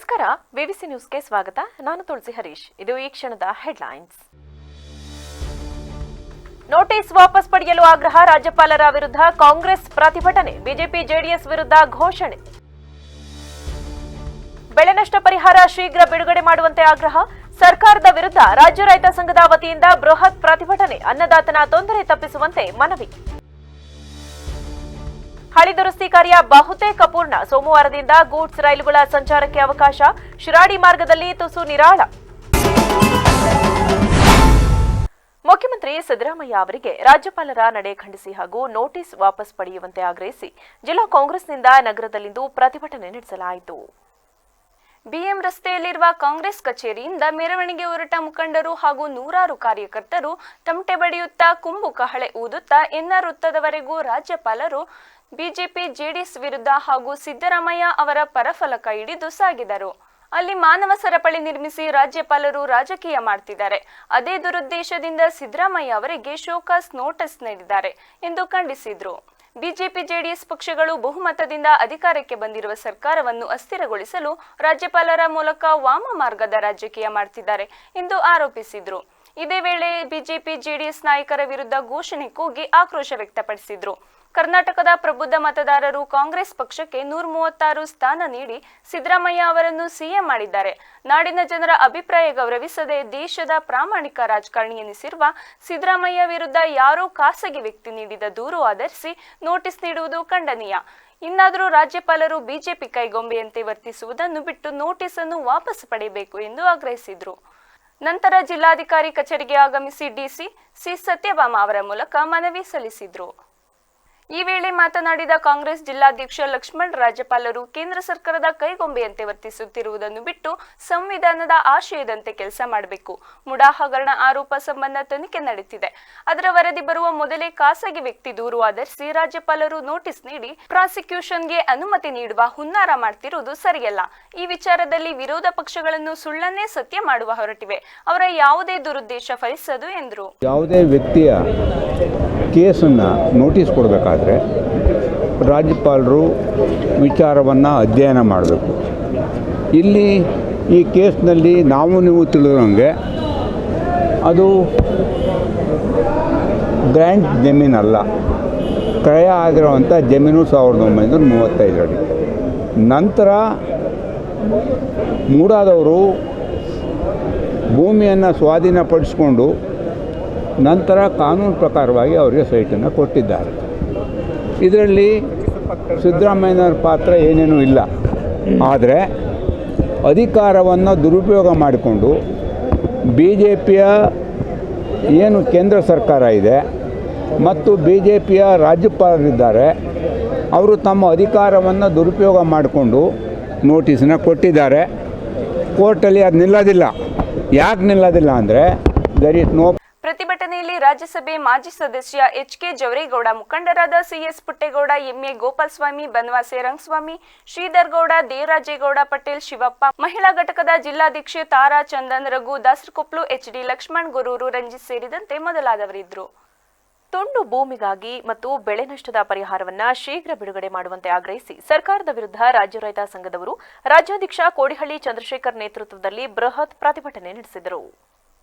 ನಮಸ್ಕಾರ, ವಿವಿಸಿ ನ್ಯೂಸ್ಗೆ ಸ್ವಾಗತ. ನಾನು ತುಳಸಿ ಹರೀಶ್. ಇದು ಈ ಕ್ಷಣದ ಹೆಡ್ಲೈನ್ಸ್. ನೋಟಿಸ್ ವಾಪಸ್ ಪಡೆಯಲು ಆಗ್ರಹ, ರಾಜ್ಯಪಾಲರ ವಿರುದ್ಧ ಕಾಂಗ್ರೆಸ್ ಪ್ರತಿಭಟನೆ, ಬಿಜೆಪಿ ಜೆಡಿಎಸ್ ವಿರುದ್ಧ ಘೋಷಣೆ. ಬೆಳೆ ನಷ್ಟ ಪರಿಹಾರ ಶೀಘ್ರ ಬಿಡುಗಡೆ ಮಾಡುವಂತೆ ಆಗ್ರಹ, ಸರ್ಕಾರದ ವಿರುದ್ಧ ರಾಜ್ಯ ರೈತ ಸಂಘದ ವತಿಯಿಂದ ಬೃಹತ್ ಪ್ರತಿಭಟನೆ, ಅನ್ನದಾತನ ತೊಂದರೆ ತಪ್ಪಿಸುವಂತೆ ಮನವಿ. ಹಳಿ ದುರಸ್ತಿ ಕಾರ್ಯ ಬಹುತೇಕ ಪೂರ್ಣ, ಸೋಮವಾರದಿಂದ ಗೂಡ್ಸ್ ರೈಲುಗಳ ಸಂಚಾರಕ್ಕೆ ಅವಕಾಶ, ಶಿರಾಡಿ ಮಾರ್ಗದಲ್ಲಿ ತುಸು ನಿರಾಳ. ಮುಖ್ಯಮಂತ್ರಿ ಸಿದ್ದರಾಮಯ್ಯ ಅವರಿಗೆ ರಾಜ್ಯಪಾಲರ ನಡೆ ಖಂಡಿಸಿ ಹಾಗೂ ನೋಟಿಸ್ ವಾಪಸ್ ಪಡೆಯುವಂತೆ ಆಗ್ರಹಿಸಿ ಜಿಲ್ಲಾ ಕಾಂಗ್ರೆಸ್ನಿಂದ ನಗರದಲ್ಲಿಂದು ಪ್ರತಿಭಟನೆ ನಡೆಸಲಾಯಿತು. ಬಿಎಂ ರಸ್ತೆಯಲ್ಲಿರುವ ಕಾಂಗ್ರೆಸ್ ಕಚೇರಿಯಿಂದ ಮೆರವಣಿಗೆ ಹೊರಟ ಮುಖಂಡರು ಹಾಗೂ ನೂರಾರು ಕಾರ್ಯಕರ್ತರು ತಮಟೆ ಬಡಿಯುತ್ತಾ, ಕುಂಭು ಕಹಳೆ ಊದುತ್ತಾ ಎನ್ಆರ್ ವೃತ್ತದವರೆಗೂ ರಾಜ್ಯಪಾಲರು ಬಿಜೆಪಿ ಜೆಡಿಎಸ್ ವಿರುದ್ಧ ಹಾಗೂ ಸಿದ್ದರಾಮಯ್ಯ ಅವರ ಪರಫಲಕ ಹಿಡಿದು ಸಾಗಿದರು. ಅಲ್ಲಿ ಮಾನವ ಸರಪಳಿ ನಿರ್ಮಿಸಿ ರಾಜ್ಯಪಾಲರು ರಾಜಕೀಯ ಮಾಡ್ತಿದ್ದಾರೆ. ಅದೇ ದುರುದ್ದೇಶದಿಂದ ಸಿದ್ದರಾಮಯ್ಯ ಅವರಿಗೆ ಶೋಕಾಸ್ ನೋಟಿಸ್ ನೀಡಿದ್ದಾರೆ ಎಂದು ಖಂಡಿಸಿದ್ರು. ಬಿಜೆಪಿ ಜೆಡಿಎಸ್ ಪಕ್ಷಗಳು ಬಹುಮತದಿಂದ ಅಧಿಕಾರಕ್ಕೆ ಬಂದಿರುವ ಸರ್ಕಾರವನ್ನು ಅಸ್ಥಿರಗೊಳಿಸಲು ರಾಜ್ಯಪಾಲರ ಮೂಲಕ ವಾಮ ಮಾರ್ಗದ ರಾಜಕೀಯ ಮಾಡ್ತಿದ್ದಾರೆ ಎಂದು ಆರೋಪಿಸಿದ್ರು. ಇದೇ ವೇಳೆ ಬಿಜೆಪಿ ಜೆಡಿಎಸ್ ನಾಯಕರ ವಿರುದ್ಧ ಘೋಷಣೆ ಕೂಗಿ ಆಕ್ರೋಶ ವ್ಯಕ್ತಪಡಿಸಿದ್ರು. ಕರ್ನಾಟಕದ ಪ್ರಬುದ್ಧ ಮತದಾರರು ಕಾಂಗ್ರೆಸ್ ಪಕ್ಷಕ್ಕೆ 136 ಸ್ಥಾನ ನೀಡಿ ಸಿದ್ದರಾಮಯ್ಯ ಅವರನ್ನು ಸಿಎಂ ಮಾಡಿದ್ದಾರೆ. ನಾಡಿನ ಜನರ ಅಭಿಪ್ರಾಯ ಗೌರವಿಸದೆ ದೇಶದ ಪ್ರಾಮಾಣಿಕ ರಾಜಕಾರಣಿ ಎನಿಸಿರುವ ಸಿದ್ದರಾಮಯ್ಯ ವಿರುದ್ಧ ಯಾರೋ ಖಾಸಗಿ ವ್ಯಕ್ತಿ ನೀಡಿದ ದೂರು ಆಧರಿಸಿ ನೋಟಿಸ್ ನೀಡುವುದು ಖಂಡನೀಯ. ಇನ್ನಾದರೂ ರಾಜ್ಯಪಾಲರು ಬಿಜೆಪಿ ಕೈಗೊಂಬೆಯಂತೆ ವರ್ತಿಸುವುದನ್ನು ಬಿಟ್ಟು ನೋಟಿಸ್ ಅನ್ನು ವಾಪಸ್ ಪಡೆಯಬೇಕು ಎಂದು ಆಗ್ರಹಿಸಿದ್ರು. ನಂತರ ಜಿಲ್ಲಾಧಿಕಾರಿ ಕಚೇರಿಗೆ ಆಗಮಿಸಿ ಡಿಸಿ ಸಿ ಸತ್ಯಭಾಮ ಅವರ ಮೂಲಕ ಮನವಿ ಸಲ್ಲಿಸಿದ್ರು. ಈ ವೇಳೆ ಮಾತನಾಡಿದ ಕಾಂಗ್ರೆಸ್ ಜಿಲ್ಲಾಧ್ಯಕ್ಷ ಲಕ್ಷ್ಮಣ್, ರಾಜ್ಯಪಾಲರು ಕೇಂದ್ರ ಸರ್ಕಾರದ ಕೈಗೊಂಬೆಯಂತೆ ವರ್ತಿಸುತ್ತಿರುವುದನ್ನು ಬಿಟ್ಟು ಸಂವಿಧಾನದ ಆಶಯದಂತೆ ಕೆಲಸ ಮಾಡಬೇಕು. ಮುಡಾ ಹಗರಣ ಆರೋಪ ಸಂಬಂಧ ತನಿಖೆ ನಡೆಯುತ್ತಿದೆ. ಅದರ ವರದಿ ಬರುವ ಮೊದಲೇ ಖಾಸಗಿ ವ್ಯಕ್ತಿ ದೂರು ಆಧರಿಸಿ ರಾಜ್ಯಪಾಲರು ನೋಟಿಸ್ ನೀಡಿ ಪ್ರಾಸಿಕ್ಯೂಷನ್ಗೆ ಅನುಮತಿ ನೀಡುವ ಹುನ್ನಾರ ಮಾಡ್ತಿರುವುದು ಸರಿಯಲ್ಲ. ಈ ವಿಚಾರದಲ್ಲಿ ವಿರೋಧ ಪಕ್ಷಗಳನ್ನು ಸುಳ್ಳನ್ನೇ ಸತ್ಯ ಮಾಡುವ ಹೊರಟಿವೆ. ಅವರ ಯಾವುದೇ ದುರುದ್ದೇಶ ಫಲಿಸದು ಎಂದರು. ಯಾವುದೇ ವ್ಯಕ್ತಿಯ ಕೇಸನ್ನು ನೋಟಿಸ್ ಕೊಡಬೇಕಾದ್ರೆ ರಾಜ್ಯಪಾಲರು ವಿಚಾರವನ್ನು ಅಧ್ಯಯನ ಮಾಡಬೇಕು. ಇಲ್ಲಿ ಈ ಕೇಸ್ನಲ್ಲಿ ನೀವು ತಿಳಿದಂಗೆ ಅದು ಗ್ರ್ಯಾಂಟ್ ಜಮೀನಲ್ಲ, ಕ್ರಯ ಆಗಿರುವಂಥ ಜಮೀನು 1935 ಅಡಿ. ನಂತರ ಮೂಡಾದವರು ಭೂಮಿಯನ್ನು ಸ್ವಾಧೀನಪಡಿಸಿಕೊಂಡು ನಂತರ ಕಾನೂನು ಪ್ರಕಾರವಾಗಿ ಅವರಿಗೆ ಸೈಟನ್ನು ಕೊಟ್ಟಿದ್ದಾರೆ. ಇದರಲ್ಲಿ ಸಿದ್ದರಾಮಯ್ಯನವರ ಪಾತ್ರ ಏನೇನೂ ಇಲ್ಲ. ಆದರೆ ಅಧಿಕಾರವನ್ನು ದುರುಪಯೋಗ ಮಾಡಿಕೊಂಡು ಬಿ ಜೆ ಪಿಯ ಏನು ಕೇಂದ್ರ ಸರ್ಕಾರ ಇದೆ ಮತ್ತು ಬಿ ಜೆ ಪಿಯ ರಾಜ್ಯಪಾಲರಿದ್ದಾರೆ, ಅವರು ತಮ್ಮ ಅಧಿಕಾರವನ್ನು ದುರುಪಯೋಗ ಮಾಡಿಕೊಂಡು ನೋಟಿಸನ್ನು ಕೊಟ್ಟಿದ್ದಾರೆ. ಕೋರ್ಟಲ್ಲಿ ಅದು ನಿಲ್ಲೋದಿಲ್ಲ. ಯಾಕೆ ನಿಲ್ಲೋದಿಲ್ಲ ಅಂದರೆ ದರ್ ಇಸ್ ನೋ. ಪ್ರತಿಭಟನೆಯಲ್ಲಿ ರಾಜ್ಯಸಭೆ ಮಾಜಿ ಸದಸ್ಯ ಎಚ್.ಕೆ. ಜವರೇಗೌಡ, ಮುಖಂಡರಾದ ಸಿ.ಎಸ್. ಪುಟ್ಟೇಗೌಡ, ಎಂ.ಎ. ಗೋಪಾಲಸ್ವಾಮಿ, ಬನವಾಸೆ ರಂಗಸ್ವಾಮಿ, ಶ್ರೀಧರ್ ಗೌಡ, ದೇವರಾಜೇಗೌಡ, ಪಟೇಲ್ ಶಿವಪ್ಪ, ಮಹಿಳಾ ಘಟಕದ ಜಿಲ್ಲಾಧ್ಯಕ್ಷೆ ತಾರಾ, ಚಂದನ್, ರಘು, ದಾಸರಕೊಪ್ಲು, ಎಚ್.ಡಿ. ಲಕ್ಷ್ಮಣ್, ಗುರೂರು, ರಂಜಿತ್ ಸೇರಿದಂತೆ ಮೊದಲಾದವರಿದ್ದರು. ತುಂಡು ಭೂಮಿಗಾಗಿ ಮತ್ತು ಬೆಳೆ ನಷ್ಟದ ಪರಿಹಾರವನ್ನ ಶೀಘ್ರ ಬಿಡುಗಡೆ ಮಾಡುವಂತೆ ಆಗ್ರಹಿಸಿ ಸರ್ಕಾರದ ವಿರುದ್ಧ ರಾಜ್ಯ ರೈತ ಸಂಘದವರು ರಾಜ್ಯಾಧ್ಯಕ್ಷ ಕೋಡಿಹಳ್ಳಿ ಚಂದ್ರಶೇಖರ್ ನೇತೃತ್ವದಲ್ಲಿ ಬೃಹತ್ ಪ್ರತಿಭಟನೆ ನಡೆಸಿದರು.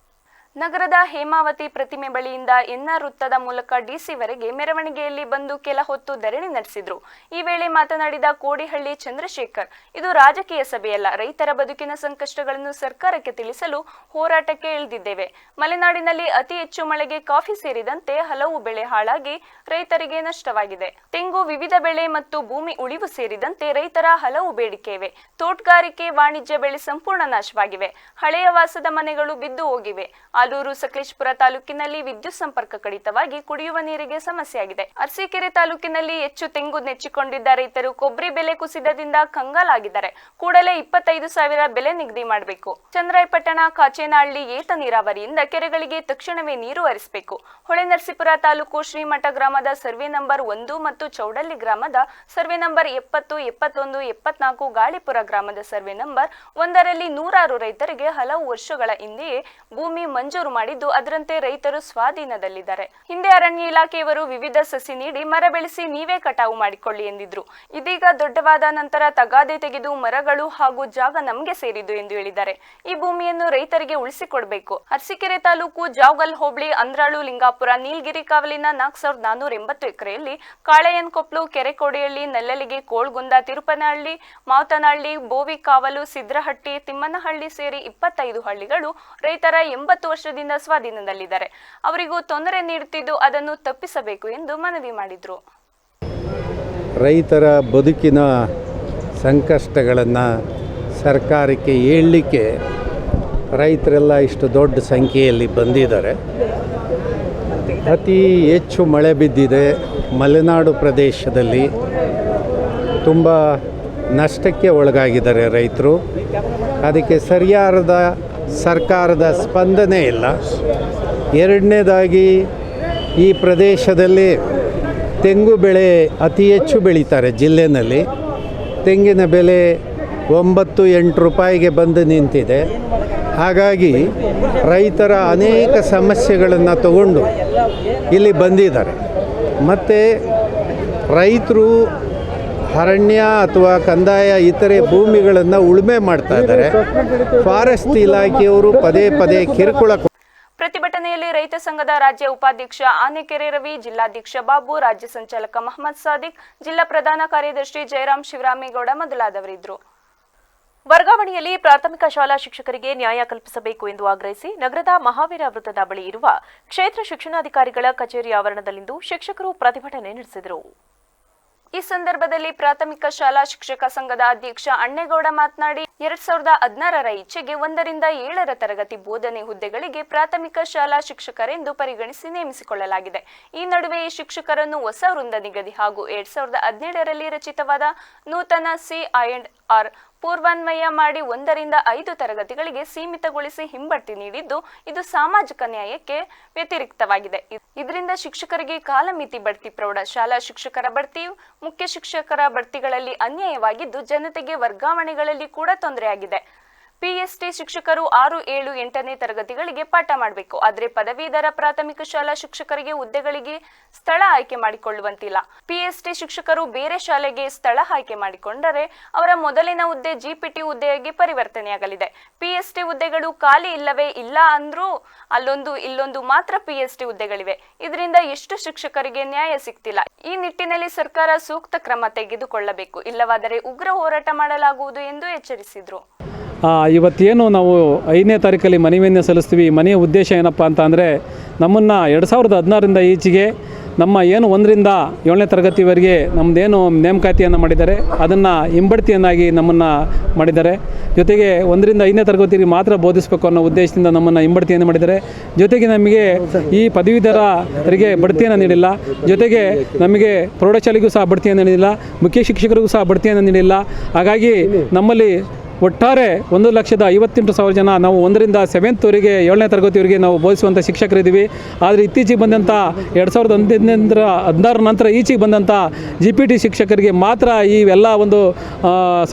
ನಗರದ ಹೇಮಾವತಿ ಪ್ರತಿಮೆ ಬಳಿಯಿಂದ ಎನ್ಆರ್ ವೃತ್ತದ ಮೂಲಕ ಡಿಸಿವರೆಗೆ ಮೆರವಣಿಗೆಯಲ್ಲಿ ಬಂದು ಕೆಲ ಹೊತ್ತು ಧರಣಿ ನಡೆಸಿದ್ರು. ಈ ವೇಳೆ ಮಾತನಾಡಿದ ಕೋಡಿಹಳ್ಳಿ ಚಂದ್ರಶೇಖರ್, ಇದು ರಾಜಕೀಯ ಸಭೆಯಲ್ಲ, ರೈತರ ಬದುಕಿನ ಸಂಕಷ್ಟಗಳನ್ನು ಸರ್ಕಾರಕ್ಕೆ ತಿಳಿಸಲು ಹೋರಾಟಕ್ಕೆ ಇಳಿದಿದ್ದೇವೆ. ಮಲೆನಾಡಿನಲ್ಲಿ ಅತಿ ಹೆಚ್ಚು ಮಳೆಗೆ ಕಾಫಿ ಸೇರಿದಂತೆ ಹಲವು ಬೆಳೆ ಹಾಳಾಗಿ ರೈತರಿಗೆ ನಷ್ಟವಾಗಿದೆ. ತೆಂಗು, ವಿವಿಧ ಬೆಳೆ ಮತ್ತು ಭೂಮಿ ಉಳಿವು ಸೇರಿದಂತೆ ರೈತರ ಹಲವು ಬೇಡಿಕೆ ಇವೆ. ತೋಟಗಾರಿಕೆ, ವಾಣಿಜ್ಯ ಬೆಳೆ ಸಂಪೂರ್ಣ ನಾಶವಾಗಿವೆ. ಹಳೆಯ ವಾಸದ ಮನೆಗಳು ಬಿದ್ದು ಹೋಗಿವೆ. ಆಲೂರು, ಸಕಲೇಶಪುರ ತಾಲೂಕಿನಲ್ಲಿ ವಿದ್ಯುತ್ ಸಂಪರ್ಕ ಕಡಿತವಾಗಿ ಕುಡಿಯುವ ನೀರಿಗೆ ಸಮಸ್ಯೆಯಾಗಿದೆ. ಅರಸೀಕೆರೆ ತಾಲೂಕಿನಲ್ಲಿ ಹೆಚ್ಚು ತೆಂಗು ನೆಚ್ಚಿಕೊಂಡಿದ್ದ ರೈತರು ಕೊಬ್ಬರಿ ಬೆಲೆ ಕುಸಿತದಿಂದ ಕಂಗಾಲಾಗಿದ್ದಾರೆ. ಕೂಡಲೇ 25,000 ಬೆಲೆ ನಿಗದಿ ಮಾಡಬೇಕು. ಚಂದ್ರಾಯಪಟ್ಟಣ, ಕಾಚೇನಹಳ್ಳಿ ಏತ ನೀರಾವರಿಯಿಂದ ಕೆರೆಗಳಿಗೆ ತಕ್ಷಣವೇ ನೀರು ಹರಿಸಬೇಕು. ಹೊಳೆನರಸೀಪುರ ತಾಲೂಕು ಶ್ರೀಮಠ ಗ್ರಾಮದ ಸರ್ವೆ ನಂಬರ್ 1 ಮತ್ತು ಚೌಡಳ್ಳಿ ಗ್ರಾಮದ ಸರ್ವೆ ನಂಬರ್ 70, 71, 74, ಗಾಳಿಪುರ ಗ್ರಾಮದ ಸರ್ವೆ ನಂಬರ್ 1ರಲ್ಲಿ ನೂರಾರು ರೈತರಿಗೆ ಹಲವು ವರ್ಷಗಳ ಹಿಂದೆಯೇ ಭೂಮಿ ಮಂಜೂರು ಮಂಜೂರು ಮಾಡಿದ್ದು ಅದರಂತೆ ರೈತರು ಸ್ವಾಧೀನದಲ್ಲಿದ್ದಾರೆ. ಹಿಂದೆ ಅರಣ್ಯ ಇಲಾಖೆಯವರು ವಿವಿಧ ಸಸಿ ನೀಡಿ ಮರ ಬೆಳೆಸಿ ನೀವೇ ಕಟಾವು ಮಾಡಿಕೊಳ್ಳಿ ಎಂದಿದ್ರು. ಇದೀಗ ದೊಡ್ಡವಾದ ನಂತರ ತಗಾದೆ ತೆಗೆದು ಮರಗಳು ಹಾಗೂ ಜಾಗ ನಮಗೆ ಸೇರಿದ್ದು ಎಂದು ಹೇಳಿದ್ದಾರೆ. ಈ ಭೂಮಿಯನ್ನು ರೈತರಿಗೆ ಉಳಿಸಿಕೊಡಬೇಕು. ಅರಸೀಕೆರೆ ತಾಲೂಕು ಜಾವಗಲ್ ಹೋಬಳಿ ಅಂದ್ರಾಳು ಲಿಂಗಾಪುರ ನೀಲಗಿರಿ ಕಾವಲಿನ 4480 ಎಕರೆಯಲ್ಲಿ ಕಾಳೆಯನ್ ಕೊಪ್ಲು ಕೆರೆಕೋಡಿಹಳ್ಳಿ ನೆಲ್ಲಲಿಗೆ ಕೋಳ್ಗುಂದ ತಿರುಪನಹಳ್ಳಿ ಮಾವತನಹಳ್ಳಿ ಬೋವಿ ಕಾವಲು ಸಿದ್ರಹಟ್ಟಿ ತಿಮ್ಮನಹಳ್ಳಿ ಸೇರಿ 25 ಹಳ್ಳಿಗಳು ರೈತರ 80 ವರ್ಷದಿಂದ ಸ್ವಾಧೀನದಲ್ಲಿದ್ದಾರೆ. ಅವರಿಗೂ ತೊಂದರೆ ನೀಡುತ್ತಿದ್ದು ಅದನ್ನು ತಪ್ಪಿಸಬೇಕು ಎಂದು ಮನವಿ ಮಾಡಿದರು. ರೈತರ ಬದುಕಿನ ಸಂಕಷ್ಟಗಳನ್ನು ಸರ್ಕಾರಕ್ಕೆ ಹೇಳಲಿಕ್ಕೆ ರೈತರೆಲ್ಲ ಇಷ್ಟು ದೊಡ್ಡ ಸಂಖ್ಯೆಯಲ್ಲಿ ಬಂದಿದ್ದಾರೆ. ಅತಿ ಹೆಚ್ಚು ಮಳೆ ಬಿದ್ದಿದೆ. ಮಲೆನಾಡು ಪ್ರದೇಶದಲ್ಲಿ ತುಂಬ ನಷ್ಟಕ್ಕೆ ಒಳಗಾಗಿದ್ದಾರೆ ರೈತರು. ಅದಕ್ಕೆ ಸರಿಯಾದ ಸರ್ಕಾರದ ಸ್ಪಂದನೆ ಇಲ್ಲ. ಎರಡನೇದಾಗಿ ಈ ಪ್ರದೇಶದಲ್ಲಿ ತೆಂಗು ಬೆಳೆ ಅತಿ ಹೆಚ್ಚು ಬೆಳೀತಾರೆ. ಜಿಲ್ಲೆಯಲ್ಲಿ ತೆಂಗಿನ ಬೆಲೆ 9-8 ರೂಪಾಯಿಗೆ ಬಂದು ನಿಂತಿದೆ. ಹಾಗಾಗಿ ರೈತರ ಅನೇಕ ಸಮಸ್ಯೆಗಳನ್ನು ತಗೊಂಡು ಇಲ್ಲಿ ಬಂದಿದ್ದಾರೆ. ಮತ್ತು ರೈತರು ಅರಣ್ಯ ಅಥವಾ ಕಂದಾಯ ಇತರೆ ಭೂಮಿಗಳನ್ನು ಉಳುಮೆ ಮಾಡ್ತಾ ಇದ್ದಾರೆ. ಫಾರೆಸ್ಟ್ ಇಲಾಖೆಯವರು ಪದೇ ಪದೇ ಕಿರುಕುಳ. ಪ್ರತಿಭಟನೆಯಲ್ಲಿ ರೈತ ಸಂಘದ ರಾಜ್ಯ ಉಪಾಧ್ಯಕ್ಷ ಆನೆಕೆರೆ ರವಿ, ಜಿಲ್ಲಾಧ್ಯಕ್ಷ ಬಾಬು, ರಾಜ್ಯ ಸಂಚಾಲಕ ಮಹಮ್ಮದ್ ಸಾದಿಕ್, ಜಿಲ್ಲಾ ಪ್ರಧಾನ ಕಾರ್ಯದರ್ಶಿ ಜಯರಾಮ್ ಶಿವರಾಮೇಗೌಡ ಮೊದಲಾದವರಿದ್ದರು. ವರ್ಗಾವಣೆಯಲ್ಲಿ ಪ್ರಾಥಮಿಕ ಶಾಲಾ ಶಿಕ್ಷಕರಿಗೆ ನ್ಯಾಯ ಕಲ್ಪಿಸಬೇಕು ಎಂದು ಆಗ್ರಹಿಸಿ ನಗರದ ಮಹಾವೀರ ವೃತ್ತದ ಬಳಿ ಇರುವ ಕ್ಷೇತ್ರ ಶಿಕ್ಷಣಾಧಿಕಾರಿಗಳ ಕಚೇರಿ ಆವರಣದಲ್ಲಿಂದು ಶಿಕ್ಷಕರು ಪ್ರತಿಭಟನೆ ನಡೆಸಿದರು. ಈ ಸಂದರ್ಭದಲ್ಲಿ ಪ್ರಾಥಮಿಕ ಶಾಲಾ ಶಿಕ್ಷಕ ಸಂಘದ ಅಧ್ಯಕ್ಷ ಅಣ್ಣೇಗೌಡ ಮಾತನಾಡಿ 2016ರ ಈಚೆಗೆ 1ರಿಂದ 7ರ ತರಗತಿ ಬೋಧನೆ ಹುದ್ದೆಗಳಿಗೆ ಪ್ರಾಥಮಿಕ ಶಾಲಾ ಶಿಕ್ಷಕರೆಂದು ಪರಿಗಣಿಸಿ ನೇಮಿಸಿಕೊಳ್ಳಲಾಗಿದೆ. ಈ ನಡುವೆ ಈ ಶಿಕ್ಷಕರನ್ನು ಹೊಸ ವೃಂದ ನಿಗದಿ ಹಾಗೂ 2017ರಲ್ಲಿ ರಚಿತವಾದ ನೂತನ CIR ಪೂರ್ವಾನ್ವಯ ಮಾಡಿ 1ರಿಂದ 5 ತರಗತಿಗಳಿಗೆ ಸೀಮಿತಗೊಳಿಸಿ ಹಿಂಬಡ್ತಿ ನೀಡಿದ್ದು ಇದು ಸಾಮಾಜಿಕ ನ್ಯಾಯಕ್ಕೆ ವ್ಯತಿರಿಕ್ತವಾಗಿದೆ. ಇದರಿಂದ ಶಿಕ್ಷಕರಿಗೆ ಕಾಲಮಿತಿ ಬಡ್ತಿ, ಪ್ರೌಢ ಶಾಲಾ ಶಿಕ್ಷಕರ ಬಡ್ತಿ, ಮುಖ್ಯ ಶಿಕ್ಷಕರ ಬಡ್ತಿಗಳಲ್ಲಿ ಅನ್ಯಾಯವಾಗಿದ್ದು ಜನತೆಗೆ ವರ್ಗಾವಣೆಗಳಲ್ಲಿ ಕೂಡ ತೊಂದರೆಯಾಗಿದೆ. PST ಶಿಕ್ಷಕರು 6, 7, 8ನೇ ತರಗತಿಗಳಿಗೆ ಪಾಠ ಮಾಡಬೇಕು. ಆದರೆ ಪದವೀಧರ ಪ್ರಾಥಮಿಕ ಶಾಲಾ ಶಿಕ್ಷಕರಿಗೆ ಹುದ್ದೆಗಳಿಗೆ ಸ್ಥಳ ಆಯ್ಕೆ ಮಾಡಿಕೊಳ್ಳುವಂತಿಲ್ಲ. PST ಶಿಕ್ಷಕರು ಬೇರೆ ಶಾಲೆಗೆ ಸ್ಥಳ ಆಯ್ಕೆ ಮಾಡಿಕೊಂಡರೆ ಅವರ ಮೊದಲಿನ ಹುದ್ದೆ GPT ಹುದ್ದೆಯಾಗಿ ಪರಿವರ್ತನೆಯಾಗಲಿದೆ. PST ಹುದ್ದೆಗಳು ಖಾಲಿ ಇಲ್ಲವೇ ಇಲ್ಲ ಅಂದ್ರೂ ಅಲ್ಲೊಂದು ಇಲ್ಲೊಂದು ಮಾತ್ರ PST ಹುದ್ದೆಗಳಿವೆ. ಇದರಿಂದ ಎಷ್ಟು ಶಿಕ್ಷಕರಿಗೆ ನ್ಯಾಯ ಸಿಗ್ತಿಲ್ಲ. ಈ ನಿಟ್ಟಿನಲ್ಲಿ ಸರ್ಕಾರ ಸೂಕ್ತ ಕ್ರಮ ತೆಗೆದುಕೊಳ್ಳಬೇಕು, ಇಲ್ಲವಾದರೆ ಉಗ್ರ ಹೋರಾಟ ಮಾಡಲಾಗುವುದು ಎಂದು ಎಚ್ಚರಿಸಿದರು. ಇವತ್ತೇನು ನಾವು 5ನೇ ತಾರೀಕಲ್ಲಿ ಮನವಿಯನ್ನು ಸಲ್ಲಿಸ್ತೀವಿ. ಮನೆಯ ಉದ್ದೇಶ ಏನಪ್ಪ ಅಂತ ಅಂದರೆ ನಮ್ಮನ್ನು 2016ರಿಂದ ಈಚೆಗೆ ನಮ್ಮ ಏನು 1ರಿಂದ 7ನೇ ತರಗತಿವರೆಗೆ ನಮ್ಮದೇನು ನೇಮಕಾತಿಯನ್ನು ಮಾಡಿದ್ದಾರೆ ಅದನ್ನು ಹಿಂಬಡ್ತಿಯನ್ನಾಗಿ ನಮ್ಮನ್ನು ಮಾಡಿದ್ದಾರೆ. ಜೊತೆಗೆ 1ರಿಂದ 5ನೇ ತರಗತಿಗೆ ಮಾತ್ರ ಬೋಧಿಸಬೇಕು ಅನ್ನೋ ಉದ್ದೇಶದಿಂದ ನಮ್ಮನ್ನು ಹಿಂಬಡ್ತಿಯನ್ನು ಮಾಡಿದ್ದಾರೆ. ಜೊತೆಗೆ ನಮಗೆ ಈ ಪದವೀಧರರಿಗೆ ಬಡ್ತಿಯನ್ನು ನೀಡಿಲ್ಲ. ಜೊತೆಗೆ ನಮಗೆ ಪ್ರೌಢಶಾಲೆಗೂ ಸಹ ಬಡ್ತಿಯನ್ನು ನೀಡಿಲ್ಲ, ಮುಖ್ಯ ಶಿಕ್ಷಕರಿಗೂ ಸಹ ಬಡ್ತಿಯನ್ನು ನೀಡಿಲ್ಲ. ಹಾಗಾಗಿ ನಮ್ಮಲ್ಲಿ ಒಟ್ಟಾರೆ 1,58,000 ಜನ ನಾವು 1ರಿಂದ 7th 7ನೇ ತರಗತಿವರೆಗೆ ನಾವು ಬೋಧಿಸುವಂಥ ಶಿಕ್ಷಕರಿದ್ದೀವಿ. ಆದರೆ ಇತ್ತೀಚೆಗೆ ಬಂದಂಥ 2016 ನಂತರ ಈಚೆಗೆ ಬಂದಂಥ GPT ಶಿಕ್ಷಕರಿಗೆ ಮಾತ್ರ ಇವೆಲ್ಲ ಒಂದು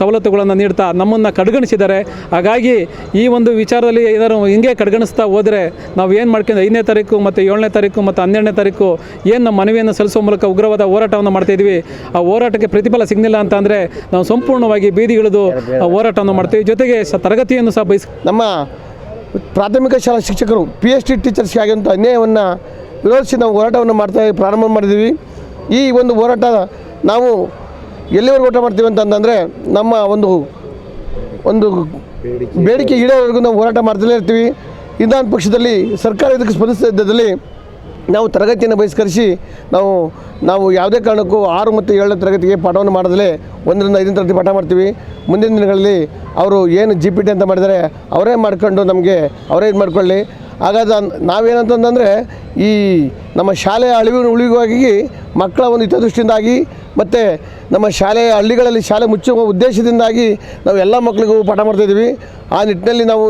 ಸವಲತ್ತುಗಳನ್ನು ನೀಡ್ತಾ ನಮ್ಮನ್ನು ಕಡೆಗಣಿಸಿದ್ದಾರೆ. ಹಾಗಾಗಿ ಈ ಒಂದು ವಿಚಾರದಲ್ಲಿ ಏನಾದ್ರು ಹಿಂಗೆ ಕಡೆಗಣಿಸ್ತಾ ಹೋದರೆ ನಾವು ಏನು ಮಾಡ್ಕೊಂಡು 5ನೇ ತಾರೀಕು ಮತ್ತು 7ನೇ ತಾರೀಕು ಮತ್ತು 12ನೇ ತಾರೀಕು ಏನು ನಮ್ಮ ಮನವಿಯನ್ನು ಸಲ್ಲಿಸುವ ಮೂಲಕ ಉಗ್ರವಾದ ಹೋರಾಟವನ್ನು ಮಾಡ್ತಾಯಿದ್ವಿ. ಆ ಹೋರಾಟಕ್ಕೆ ಪ್ರತಿಫಲ ಸಿಗಲಿಲ್ಲ ಅಂತಂದರೆ ನಾವು ಸಂಪೂರ್ಣವಾಗಿ ಬೀದಿಗಿಳಿದು ಹೋರಾಟವನ್ನು ಮಾಡ್ತೀವಿ. ಜೊತೆಗೆ ತರಗತಿಯನ್ನು ಸಹ ನಮ್ಮ ಪ್ರಾಥಮಿಕ ಶಾಲಾ ಶಿಕ್ಷಕರು PST ಟೀಚರ್ಸ್ಗೆ ಆಗಿರುವಂಥ ಅನ್ಯಾಯವನ್ನು ವಿರೋಧಿಸಿ ನಾವು ಹೋರಾಟವನ್ನು ಪ್ರಾರಂಭ ಮಾಡಿದ್ದೀವಿ. ಈ ಒಂದು ಹೋರಾಟ ನಾವು ಎಲ್ಲಿವರೆಗೂ ಹೋರಾಟ ಮಾಡ್ತೀವಿ ಅಂತಂದರೆ ನಮ್ಮ ಒಂದು ಬೇಡಿಕೆ ಈಡೇರೋವರೆಗೂ ನಾವು ಹೋರಾಟ ಮಾಡ್ತಲೇ ಇರ್ತೀವಿ. ಇಂಥ ಪಕ್ಷದಲ್ಲಿ ಸರ್ಕಾರ ಇದಕ್ಕೆ ಸ್ಪಂದಿಸ್ತಾ ಇದ್ದದಲ್ಲಿ ನಾವು ತರಗತಿಯನ್ನು ಬಹಿಷ್ಕರಿಸಿ ನಾವು ಯಾವುದೇ ಕಾರಣಕ್ಕೂ 6 ಮತ್ತು 7ನೇ ತರಗತಿಗೆ ಪಾಠವನ್ನು ಮಾಡದಲೇ 1ರಿಂದ 5ನೇ ತರಗತಿ ಪಾಠ ಮಾಡ್ತೀವಿ. ಮುಂದಿನ ದಿನಗಳಲ್ಲಿ ಅವರು ಏನು GPT ಅಂತ ಮಾಡಿದ್ದಾರೆ ಅವರೇ ಮಾಡ್ಕೊಂಡು ನಮಗೆ ಅವರೇ ಇದು ಮಾಡ್ಕೊಳ್ಳಿ. ಹಾಗಾದ್ರೆ ನಾವೇನಂತಂದರೆ ಈ ನಮ್ಮ ಶಾಲೆಯ ಉಳಿವಾಗಿ ಮಕ್ಕಳ ಒಂದು ಹಿತದೃಷ್ಟಿಯಿಂದಾಗಿ ಮತ್ತು ನಮ್ಮ ಹಳ್ಳಿಗಳಲ್ಲಿ ಶಾಲೆ ಮುಚ್ಚುವ ಉದ್ದೇಶದಿಂದಾಗಿ ನಾವು ಎಲ್ಲ ಮಕ್ಕಳಿಗೂ ಪಾಠ ಮಾಡ್ತಾಯಿದ್ದೀವಿ. ಆ ನಿಟ್ಟಿನಲ್ಲಿ ನಾವು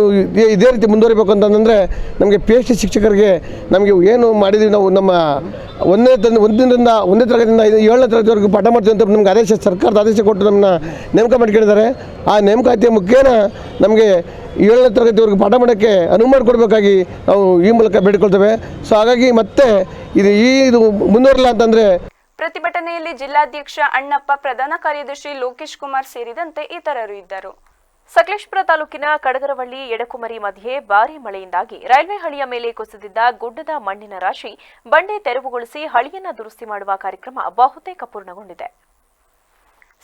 ಇದೇ ರೀತಿ ಮುಂದುವರಿಬೇಕು ಅಂತಂದರೆ ನಮಗೆ PhD ಶಿಕ್ಷಕರಿಗೆ ನಮಗೆ ಏನು ಮಾಡಿದ್ದೀವಿ, ನಾವು ನಮ್ಮ ಒಂದನೇ ತರಗತಿಯಿಂದ 7ನೇ ತರಗತಿವರೆಗೂ ಪಾಠ ಮಾಡ್ತೀವಿ ಅಂತ ನಮಗೆ ಸರ್ಕಾರದ ಆದೇಶ ಕೊಟ್ಟು ನಮ್ಮನ್ನ ನೇಮಕ ಮಾಡ್ಕೊಂಡಿದ್ದಾರೆ. ಆ ನೇಮಕಾತಿಯ ಮುಖೇನ ನಮಗೆ 7ನೇ ತರಗತಿವರೆಗೂ ಪಾಠ ಮಾಡೋಕ್ಕೆ ಅನುವು ಮಾಡಿಕೊಡ್ಬೇಕಾಗಿ ನಾವು ಈ ಮೂಲಕ ಬೇಡಿಕೊಳ್ತೇವೆ. ಸೊ ಹಾಗಾಗಿ ಮತ್ತೆ ಇದು ಮುಂದುವರಿಲ್ಲ ಅಂತಂದರೆ ಪ್ರತಿಭಟನೆಯಲ್ಲಿ ಜಿಲ್ಲಾಧ್ಯಕ್ಷ ಅಣ್ಣಪ್ಪ, ಪ್ರಧಾನ ಕಾರ್ಯದರ್ಶಿ ಲೋಕೇಶ್ ಕುಮಾರ್ ಸೇರಿದಂತೆ ಇತರರು ಇದ್ದರು. ಸಕಲೇಶಪುರ ತಾಲೂಕಿನ ಕಡಗರವಳ್ಳಿ ಎಡಕುಮರಿ ಮಧ್ಯೆ ಭಾರೀ ಮಳೆಯಿಂದಾಗಿ ರೈಲ್ವೆ ಹಳಿಯ ಮೇಲೆ ಕುಸಿದಿದ್ದ ಗುಡ್ಡದ ಮಣ್ಣಿನ ರಾಶಿ ಬಂಡೆ ತೆರವುಗೊಳಿಸಿ ಹಳಿಯನ್ನ ದುರಸ್ತಿ ಮಾಡುವ ಕಾರ್ಯಕ್ರಮ ಬಹುತೇಕ ಪೂರ್ಣಗೊಂಡಿದೆ.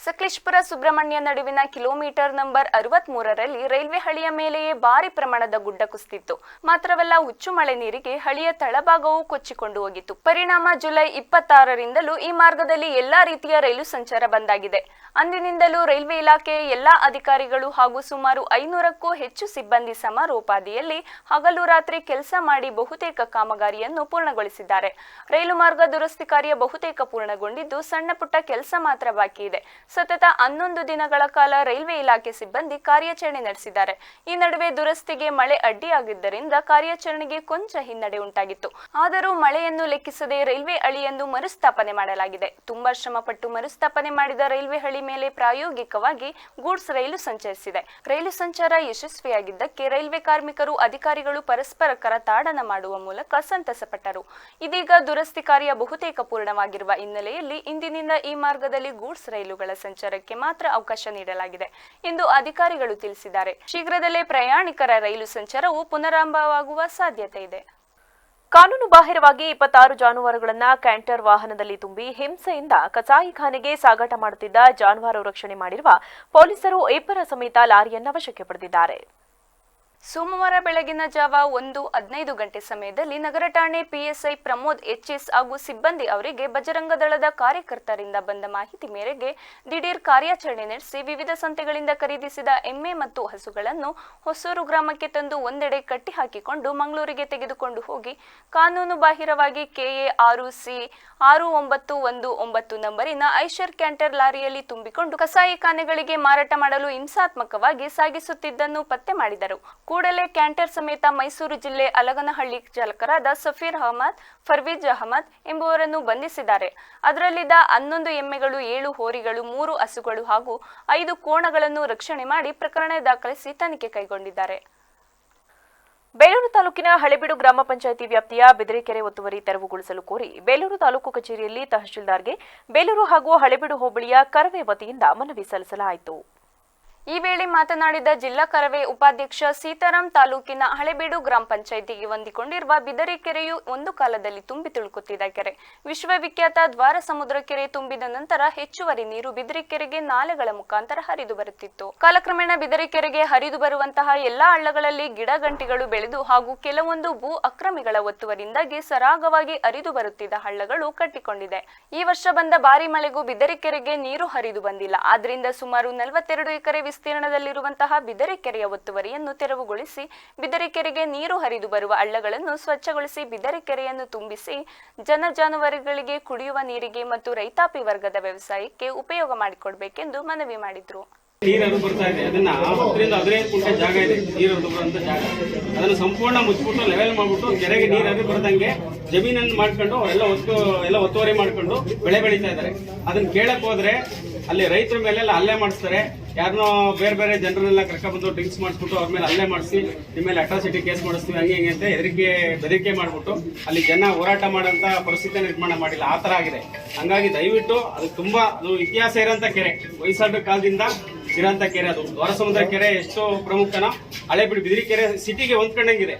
ಸಕಲೇಶಪುರ ಸುಬ್ರಹ್ಮಣ್ಯ ನಡುವಿನ ಕಿಲೋಮೀಟರ್ ನಂಬರ್ 63ರಲ್ಲಿ ರೈಲ್ವೆ ಹಳಿಯ ಮೇಲೆಯೇ ಭಾರಿ ಪ್ರಮಾಣದ ಗುಡ್ಡ ಕುಸಿದಿತ್ತು. ಮಾತ್ರವಲ್ಲ, ಹುಚ್ಚು ಮಳೆ ನೀರಿಗೆ ಹಳಿಯ ತಳಭಾಗವು ಕೊಚ್ಚಿಕೊಂಡು ಹೋಗಿತ್ತು. ಪರಿಣಾಮ ಜುಲೈ 26ರಿಂದಲೂ ಈ ಮಾರ್ಗದಲ್ಲಿ ಎಲ್ಲಾ ರೀತಿಯ ರೈಲು ಸಂಚಾರ ಬಂದಾಗಿದೆ. ಅಂದಿನಿಂದಲೂ ರೈಲ್ವೆ ಇಲಾಖೆಯ ಎಲ್ಲಾ ಅಧಿಕಾರಿಗಳು ಹಾಗೂ ಸುಮಾರು 500ಕ್ಕೂ ಹೆಚ್ಚು ಸಿಬ್ಬಂದಿ ಸಮರೋಪಾದಿಯಲ್ಲಿ ಹಗಲು ರಾತ್ರಿ ಕೆಲಸ ಮಾಡಿ ಬಹುತೇಕ ಕಾಮಗಾರಿಯನ್ನು ಪೂರ್ಣಗೊಳಿಸಿದ್ದಾರೆ. ರೈಲು ಮಾರ್ಗ ದುರಸ್ತಿ ಕಾರ್ಯ ಬಹುತೇಕ ಪೂರ್ಣಗೊಂಡಿದ್ದು ಸಣ್ಣ ಪುಟ್ಟ ಕೆಲಸ ಮಾತ್ರ ಬಾಕಿ ಇದೆ. ಸತತ 11 ದಿನಗಳ ಕಾಲ ರೈಲ್ವೆ ಇಲಾಖೆ ಸಿಬ್ಬಂದಿ ಕಾರ್ಯಾಚರಣೆ ನಡೆಸಿದ್ದಾರೆ. ಈ ನಡುವೆ ದುರಸ್ತಿಗೆ ಮಳೆ ಅಡ್ಡಿಯಾಗಿದ್ದರಿಂದ ಕಾರ್ಯಾಚರಣೆಗೆ ಕೊಂಚ ಹಿನ್ನಡೆ ಉಂಟಾಗಿತ್ತು. ಆದರೂ ಮಳೆಯನ್ನು ಲೆಕ್ಕಿಸದೆ ರೈಲ್ವೆ ಹಳಿಯನ್ನು ಮರುಸ್ಥಾಪನೆ ಮಾಡಲಾಗಿದೆ. ತುಂಬಾ ಶ್ರಮಪಟ್ಟು ಮರುಸ್ಥಾಪನೆ ಮಾಡಿದ ರೈಲ್ವೆ ಹಳಿ ಮೇಲೆ ಪ್ರಾಯೋಗಿಕವಾಗಿ ಗೂಡ್ಸ್ ರೈಲು ಸಂಚರಿಸಿದೆ. ರೈಲು ಸಂಚಾರ ಯಶಸ್ವಿಯಾಗಿದ್ದಕ್ಕೆ ರೈಲ್ವೆ ಕಾರ್ಮಿಕರು, ಅಧಿಕಾರಿಗಳು ಪರಸ್ಪರ ಕರತಾಡನ ಮಾಡುವ ಮೂಲಕ ಸಂತಸಪಟ್ಟರು. ಇದೀಗ ದುರಸ್ತಿ ಕಾರ್ಯ ಬಹುತೇಕ ಪೂರ್ಣವಾಗಿರುವ ಹಿನ್ನೆಲೆಯಲ್ಲಿ ಇಂದಿನಿಂದ ಈ ಮಾರ್ಗದಲ್ಲಿ ಗೂಡ್ಸ್ ರೈಲುಗಳ ಸಂಚಾರಕ್ಕೆ ಮಾತ್ರ ಅವಕಾಶ ನೀಡಲಾಗಿದೆ ಎಂದು ಅಧಿಕಾರಿಗಳು ತಿಳಿಸಿದ್ದಾರೆ. ಶೀಘ್ರದಲ್ಲೇ ಪ್ರಯಾಣಿಕರ ರೈಲು ಸಂಚಾರವು ಪುನರಾರಂಭವಾಗುವ ಸಾಧ್ಯತೆ ಇದೆ. ಕಾನೂನು ಬಾಹಿರವಾಗಿ 26 ಜಾನುವಾರುಗಳನ್ನು ಕ್ಯಾಂಟರ್ ವಾಹನದಲ್ಲಿ ತುಂಬಿ ಹಿಂಸೆಯಿಂದ ಕಸಾಯಿಖಾನೆಗೆ ಸಾಗಾಟ ಮಾಡುತ್ತಿದ್ದ ಜಾನುವಾರು ರಕ್ಷಣೆ ಮಾಡಿರುವ ಪೊಲೀಸರು 2 ಸಮೇತ ಲಾರಿಯನ್ನು ವಶಕ್ಕೆ ಪಡೆದಿದ್ದಾರೆ. ಸೋಮವಾರ ಬೆಳಗಿನ ಜಾವ 1:15 ಗಂಟೆ ಸಮಯದಲ್ಲಿ ನಗರ ಠಾಣೆ PSI ಪ್ರಮೋದ್ HS ಹಾಗೂ ಸಿಬ್ಬಂದಿ ಅವರಿಗೆ ಬಜರಂಗ ದಳದ ಕಾರ್ಯಕರ್ತರಿಂದ ಬಂದ ಮಾಹಿತಿ ಮೇರೆಗೆ ದಿಢೀರ್ ಕಾರ್ಯಾಚರಣೆ ನಡೆಸಿ ವಿವಿಧ ಸಂತೆಗಳಿಂದ ಖರೀದಿಸಿದ ಎಮ್ಮೆ ಮತ್ತು ಹಸುಗಳನ್ನು ಹೊಸೂರು ಗ್ರಾಮಕ್ಕೆ ತಂದು ಒಂದೆಡೆ ಕಟ್ಟಿ ಹಾಕಿಕೊಂಡು ಮಂಗಳೂರಿಗೆ ತೆಗೆದುಕೊಂಡು ಹೋಗಿ ಕಾನೂನು ಬಾಹಿರವಾಗಿ KA 6C 6919 ನಂಬರಿನ ಐಷರ್ ಕ್ಯಾಂಟರ್ ಲಾರಿಯಲ್ಲಿ ತುಂಬಿಕೊಂಡು ಕಸಾಯಿಖಾನೆಗಳಿಗೆ ಮಾರಾಟ ಮಾಡಲು ಹಿಂಸಾತ್ಮಕವಾಗಿ ಸಾಗಿಸುತ್ತಿದ್ದನ್ನು ಪತ್ತೆ ಮಾಡಿದರು. ಕೂಡಲೇ ಕ್ಯಾಂಟರ್ ಸಮೇತ ಮೈಸೂರು ಜಿಲ್ಲೆ ಅಲಗನಹಳ್ಳಿ ಚಾಲಕರಾದ ಸಫೀರ್ ಅಹಮದ್, ಫರ್ವೀಜ್ ಅಹಮದ್ ಎಂಬುವರನ್ನು ಬಂಧಿಸಿದ್ದಾರೆ. ಅದರಲ್ಲಿದ್ದ 11 ಎಮ್ಮೆಗಳು, 7 ಹೋರಿಗಳು, 3 ಹಸುಗಳು ಹಾಗೂ 5 ಕೋಣಗಳನ್ನು ರಕ್ಷಣೆ ಮಾಡಿ ಪ್ರಕರಣ ದಾಖಲಿಸಿ ತನಿಖೆ ಕೈಗೊಂಡಿದ್ದಾರೆ. ಬೇಲೂರು ತಾಲೂಕಿನ ಹಳೆಬೀಡು ಗ್ರಾಮ ಪಂಚಾಯಿತಿ ವ್ಯಾಪ್ತಿಯ ಬಿದರೆಕೆರೆ ಒತ್ತುವರಿ ತೆರವುಗೊಳಿಸಲು ಕೋರಿ ಬೇಲೂರು ತಾಲೂಕು ಕಚೇರಿಯಲ್ಲಿ ತಹಶೀಲ್ದಾರ್ಗೆ ಬೇಲೂರು ಹಾಗೂ ಹಳೆಬೀಡು ಹೋಬಳಿಯ ಕರವೇ ವತಿಯಿಂದ ಮನವಿ ಸಲ್ಲಿಸಲಾಯಿತು. ಈ ವೇಳೆ ಮಾತನಾಡಿದ ಜಿಲ್ಲಾ ಕರವೇ ಉಪಾಧ್ಯಕ್ಷ ಸೀತಾರಾಮ್, ತಾಲೂಕಿನ ಹಳೆಬೀಡು ಗ್ರಾಮ ಪಂಚಾಯಿತಿಗೆ ಹೊಂದಿಕೊಂಡಿರುವ ಬಿದರೆಕೆರೆಯು ಒಂದು ಕಾಲದಲ್ಲಿ ತುಂಬಿ ತುಳುಕುತ್ತಿದ್ದ ಕೆರೆ. ವಿಶ್ವವಿಖ್ಯಾತ ದ್ವಾರ ಸಮುದ್ರ ಕೆರೆ ತುಂಬಿದ ನಂತರ ಹೆಚ್ಚುವರಿ ನೀರು ಬಿದರೆಕೆರೆಗೆ ನಾಲೆಗಳ ಮುಖಾಂತರ ಹರಿದು ಬರುತ್ತಿತ್ತು. ಕಾಲಕ್ರಮೇಣ ಬಿದರೆಕೆರೆಗೆ ಹರಿದು ಬರುವಂತಹ ಎಲ್ಲಾ ಹಳ್ಳಗಳಲ್ಲಿ ಗಿಡ ಗಂಟಿಗಳು ಬೆಳೆದು ಹಾಗೂ ಕೆಲವೊಂದು ಭೂ ಅಕ್ರಮಿಗಳ ಒತ್ತುವರಿಂದಾಗಿ ಸರಾಗವಾಗಿ ಹರಿದು ಬರುತ್ತಿದ್ದ ಹಳ್ಳಗಳು ಕಟ್ಟಿಕೊಂಡಿದೆ. ಈ ವರ್ಷ ಬಂದ ಭಾರಿ ಮಳೆಗೂ ಬಿದರೆಕೆರೆಗೆ ನೀರು ಹರಿದು ಬಂದಿಲ್ಲ. ಆದ್ರಿಂದ ಸುಮಾರು 42 ಎಕರೆ ವಿಸ್ತೀರ್ಣದಲ್ಲಿರುವಂತಹ ಬಿದರೆಕೆರೆಯ ಒತ್ತುವರಿಯನ್ನು ತೆರವುಗೊಳಿಸಿ ಬಿದರೆಕೆರೆಗೆ ನೀರು ಹರಿದು ಬರುವ ಹಳ್ಳಗಳನ್ನು ಸ್ವಚ್ಛಗೊಳಿಸಿ ಬಿದರೆಕೆರೆಯನ್ನು ತುಂಬಿಸಿ ಜಾನುವಾರುಗಳಿಗೆ, ಕುಡಿಯುವ ನೀರಿಗೆ ಮತ್ತು ರೈತಾಪಿ ವರ್ಗದ ವ್ಯವಸಾಯಕ್ಕೆ ಉಪಯೋಗ ಮಾಡಿಕೊಡಬೇಕೆಂದು ಮನವಿ ಮಾಡಿದ್ರು. ನೀರು ಬರ್ತಾ ಇದೆ, ಅದನ್ನ 10-15 ಕುಂಟೆ ಜಾಗ ಇದೆ ನೀರು ಬರುವಂತ ಜಾಗ, ಅದನ್ನು ಸಂಪೂರ್ಣ ಮುಚ್ಚಿಬಿಟ್ಟು ಲೆವೆಲ್ ಮಾಡ್ಬಿಟ್ಟು ಕೆರೆಗೆ ನೀರು ಬರದಂಗೆ ಜಮೀನನ್ನು ಮಾಡ್ಕೊಂಡು ಎಲ್ಲ ಒತ್ತುವರಿ ಮಾಡ್ಕೊಂಡು ಬೆಳೆ ಬೆಳೀತಾ ಇದ್ದಾರೆ. ಅದನ್ನ ಕೇಳಕ್ ಹೋದ್ರೆ ಅಲ್ಲಿ ರೈತರ ಮೇಲೆಲ್ಲ ಹಲ್ಲೆ ಮಾಡಿಸ್ತಾರೆ. ಯಾರನ್ನೋ ಬೇರೆ ಬೇರೆ ಜನರನ್ನೆಲ್ಲ ಕರ್ಕೊಂಡ್ಬಂದು ಡ್ರಿಂಕ್ಸ್ ಮಾಡಿಸ್ಬಿಟ್ಟು ಅವ್ರ ಮೇಲೆ ಹಲ್ಲೆ ಮಾಡಿಸಿ ನಿಮ್ಮ ಮೇಲೆ ಅಟ್ರಾಸಿಟಿ ಕೇಸ್ ಮಾಡಿಸ್ತೀವಿ ಹಂಗೆ ಹಿಂಗೆ ಅಂತ ಬೆದರಿಕೆ ಮಾಡ್ಬಿಟ್ಟು ಅಲ್ಲಿ ಜನ ಹೋರಾಟ ಮಾಡೋಂಥ ಪರಿಸ್ಥಿತಿ ನಿರ್ಮಾಣ ಮಾಡಿಲ್ಲ. ಆ ಥರ ಆಗಿದೆ. ಹಂಗಾಗಿ ದಯವಿಟ್ಟು ಅದು ಇತಿಹಾಸ ಇರೋಂಥ ಕೆರೆ, ವಯಸ್ಸಾದ ಕಾಲದಿಂದ ಇರೋಂಥ ಕೆರೆ. ಅದು ದ್ವಾರ ಸಮುದ್ರ ಕೆರೆ ಎಷ್ಟು ಪ್ರಮುಖನ ಹಳೆಬೀಡು ಬಿದಿರೆಕೆರೆ ಸಿಟಿಗೆ ಹೊಂದ್ಕೊಂಡಂಗಿದೆ.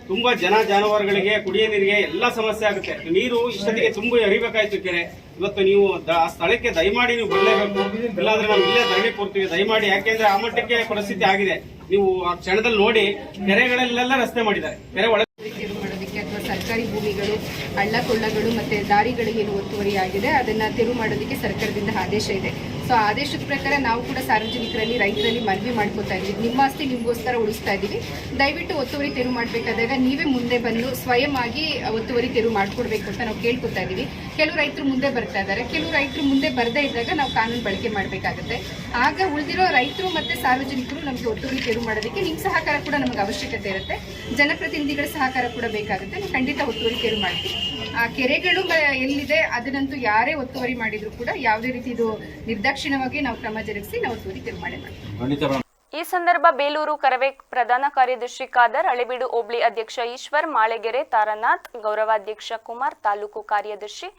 ತುಂಬಾ ಜಾನುವಾರುಗಳಿಗೆ, ಕುಡಿಯೋ ನೀರಿಗೆ ಎಲ್ಲ ಸಮಸ್ಯೆ ಆಗುತ್ತೆ. ನೀರು ಇಷ್ಟೊತ್ತಿಗೆ ತುಂಬಿ ಹರಿಬೇಕಾಯ್ತು ಕೆರೆ. ಇವತ್ತು ನೀವು ಆ ಸ್ಥಳಕ್ಕೆ ದಯಮಾಡಿ ನೀವು ಬರಲೇಬೇಕು, ಇಲ್ಲಾಂದ್ರೆ ನಾವು ಇಲ್ಲೇ ಧರಣಿ ಕೊಡ್ತೀವಿ ದಯಮಾಡಿ. ಯಾಕೆಂದ್ರೆ ಆ ಮಟ್ಟಕ್ಕೆ ಪರಿಸ್ಥಿತಿ ಆಗಿದೆ. ನೀವು ಆ ಕ್ಷಣದಲ್ಲಿ ನೋಡಿ ಕೆರೆಗಳಲ್ಲೆಲ್ಲ ರಸ್ತೆ ಮಾಡಿದ್ದಾರೆ. ಕೆರೆ ಒಳಗೆ ಮಾಡೋದಕ್ಕೆ ಅಥವಾ ಸರ್ಕಾರಿ ಭೂಮಿಗಳು, ಹಳ್ಳ ಕೊಳ್ಳಗಳು ಮತ್ತೆ ದಾರಿಗಳಿಗೆ ಏನು ಒತ್ತುವರಿ ಆಗಿದೆ ಅದನ್ನ ತೆರವು ಮಾಡೋದಕ್ಕೆ ಸರ್ಕಾರದಿಂದ ಆದೇಶ ಇದೆ. ಸೊ ಆದೇಶದ ಪ್ರಕಾರ ನಾವು ಕೂಡ ಸಾರ್ವಜನಿಕರಲ್ಲಿ ರೈತರಲ್ಲಿ ಮನವಿ ಮಾಡ್ಕೊತಾ ಇದ್ದೀವಿ. ನಿಮ್ಮ ಆಸ್ತಿ ನಿಮಗೋಸ್ಕರ ಉಳಿಸ್ತಾ ಇದ್ದೀವಿ. ದಯವಿಟ್ಟು ಒತ್ತುವರಿ ತೆರವು ಮಾಡಬೇಕಾದಾಗ ನೀವೇ ಮುಂದೆ ಬಂದು ಸ್ವಯಂ ಆಗಿ ಒತ್ತುವರಿ ತೆರವು ಮಾಡಿಕೊಡ್ಬೇಕು ಅಂತ ನಾವು ಕೇಳ್ಕೊತಾ ಇದ್ದೀವಿ. ಕೆಲವು ರೈತರು ಮುಂದೆ ಬರ್ತಾ ಇದ್ದಾರೆ, ಕೆಲವು ರೈತರು ಮುಂದೆ ಬರದೇ ಇದ್ದಾಗ ನಾವು ಕಾನೂನು ಬಳಕೆ ಮಾಡಬೇಕಾಗುತ್ತೆ. ಆಗ ಉಳಿದಿರೋ ರೈತರು ಮತ್ತು ಸಾರ್ವಜನಿಕರು ನಮಗೆ ಒತ್ತುವರಿ ತೆರವು ಮಾಡೋದಕ್ಕೆ ನಿಮ್ಮ ಸಹಕಾರ ಕೂಡ ನಮಗೆ ಅವಶ್ಯಕತೆ ಇರುತ್ತೆ. ಜನಪ್ರತಿನಿಧಿಗಳ ಸಹಕಾರ ಕೂಡ ಬೇಕಾಗುತ್ತೆ. ನಾವು ಖಂಡಿತ ಒತ್ತುವರಿ ತೆರವು ಮಾಡ್ತೀವಿ. ಆ ಕೆರೆಗಳು ಎಲ್ಲಿದೆ ಅದನ್ನಂತೂ ಯಾರೇ ಒತ್ತುವರಿ ಮಾಡಿದ್ರು ಕೂಡ ಯಾವುದೇ ರೀತಿ ಇದು ನಿರ್ದಾಕ್ಷಿಣ್ಯವಾಗಿ ನಾವು ಕ್ರಮ ಜರುಗಿಸಿ ನಾವು ಒತ್ತುವರಿ ತೆರವು ಮಾಡ್ತೀವಿ. ಈ ಸಂದರ್ಭ ಬೇಲೂರು ಕರವೇ ಪ್ರಧಾನ ಕಾರ್ಯದರ್ಶಿ ಖಾದರ್, ಹಳೆಬೀಡು ಹೋಬಳಿ ಅಧ್ಯಕ್ಷ ಈಶ್ವರ್, ಮಾಳೆಗೆರೆ ತಾರನಾಥ್, ಗೌರವಾಧ್ಯಕ್ಷ ಕುಮಾರ್, ತಾಲೂಕು ಕಾರ್ಯದರ್ಶಿ,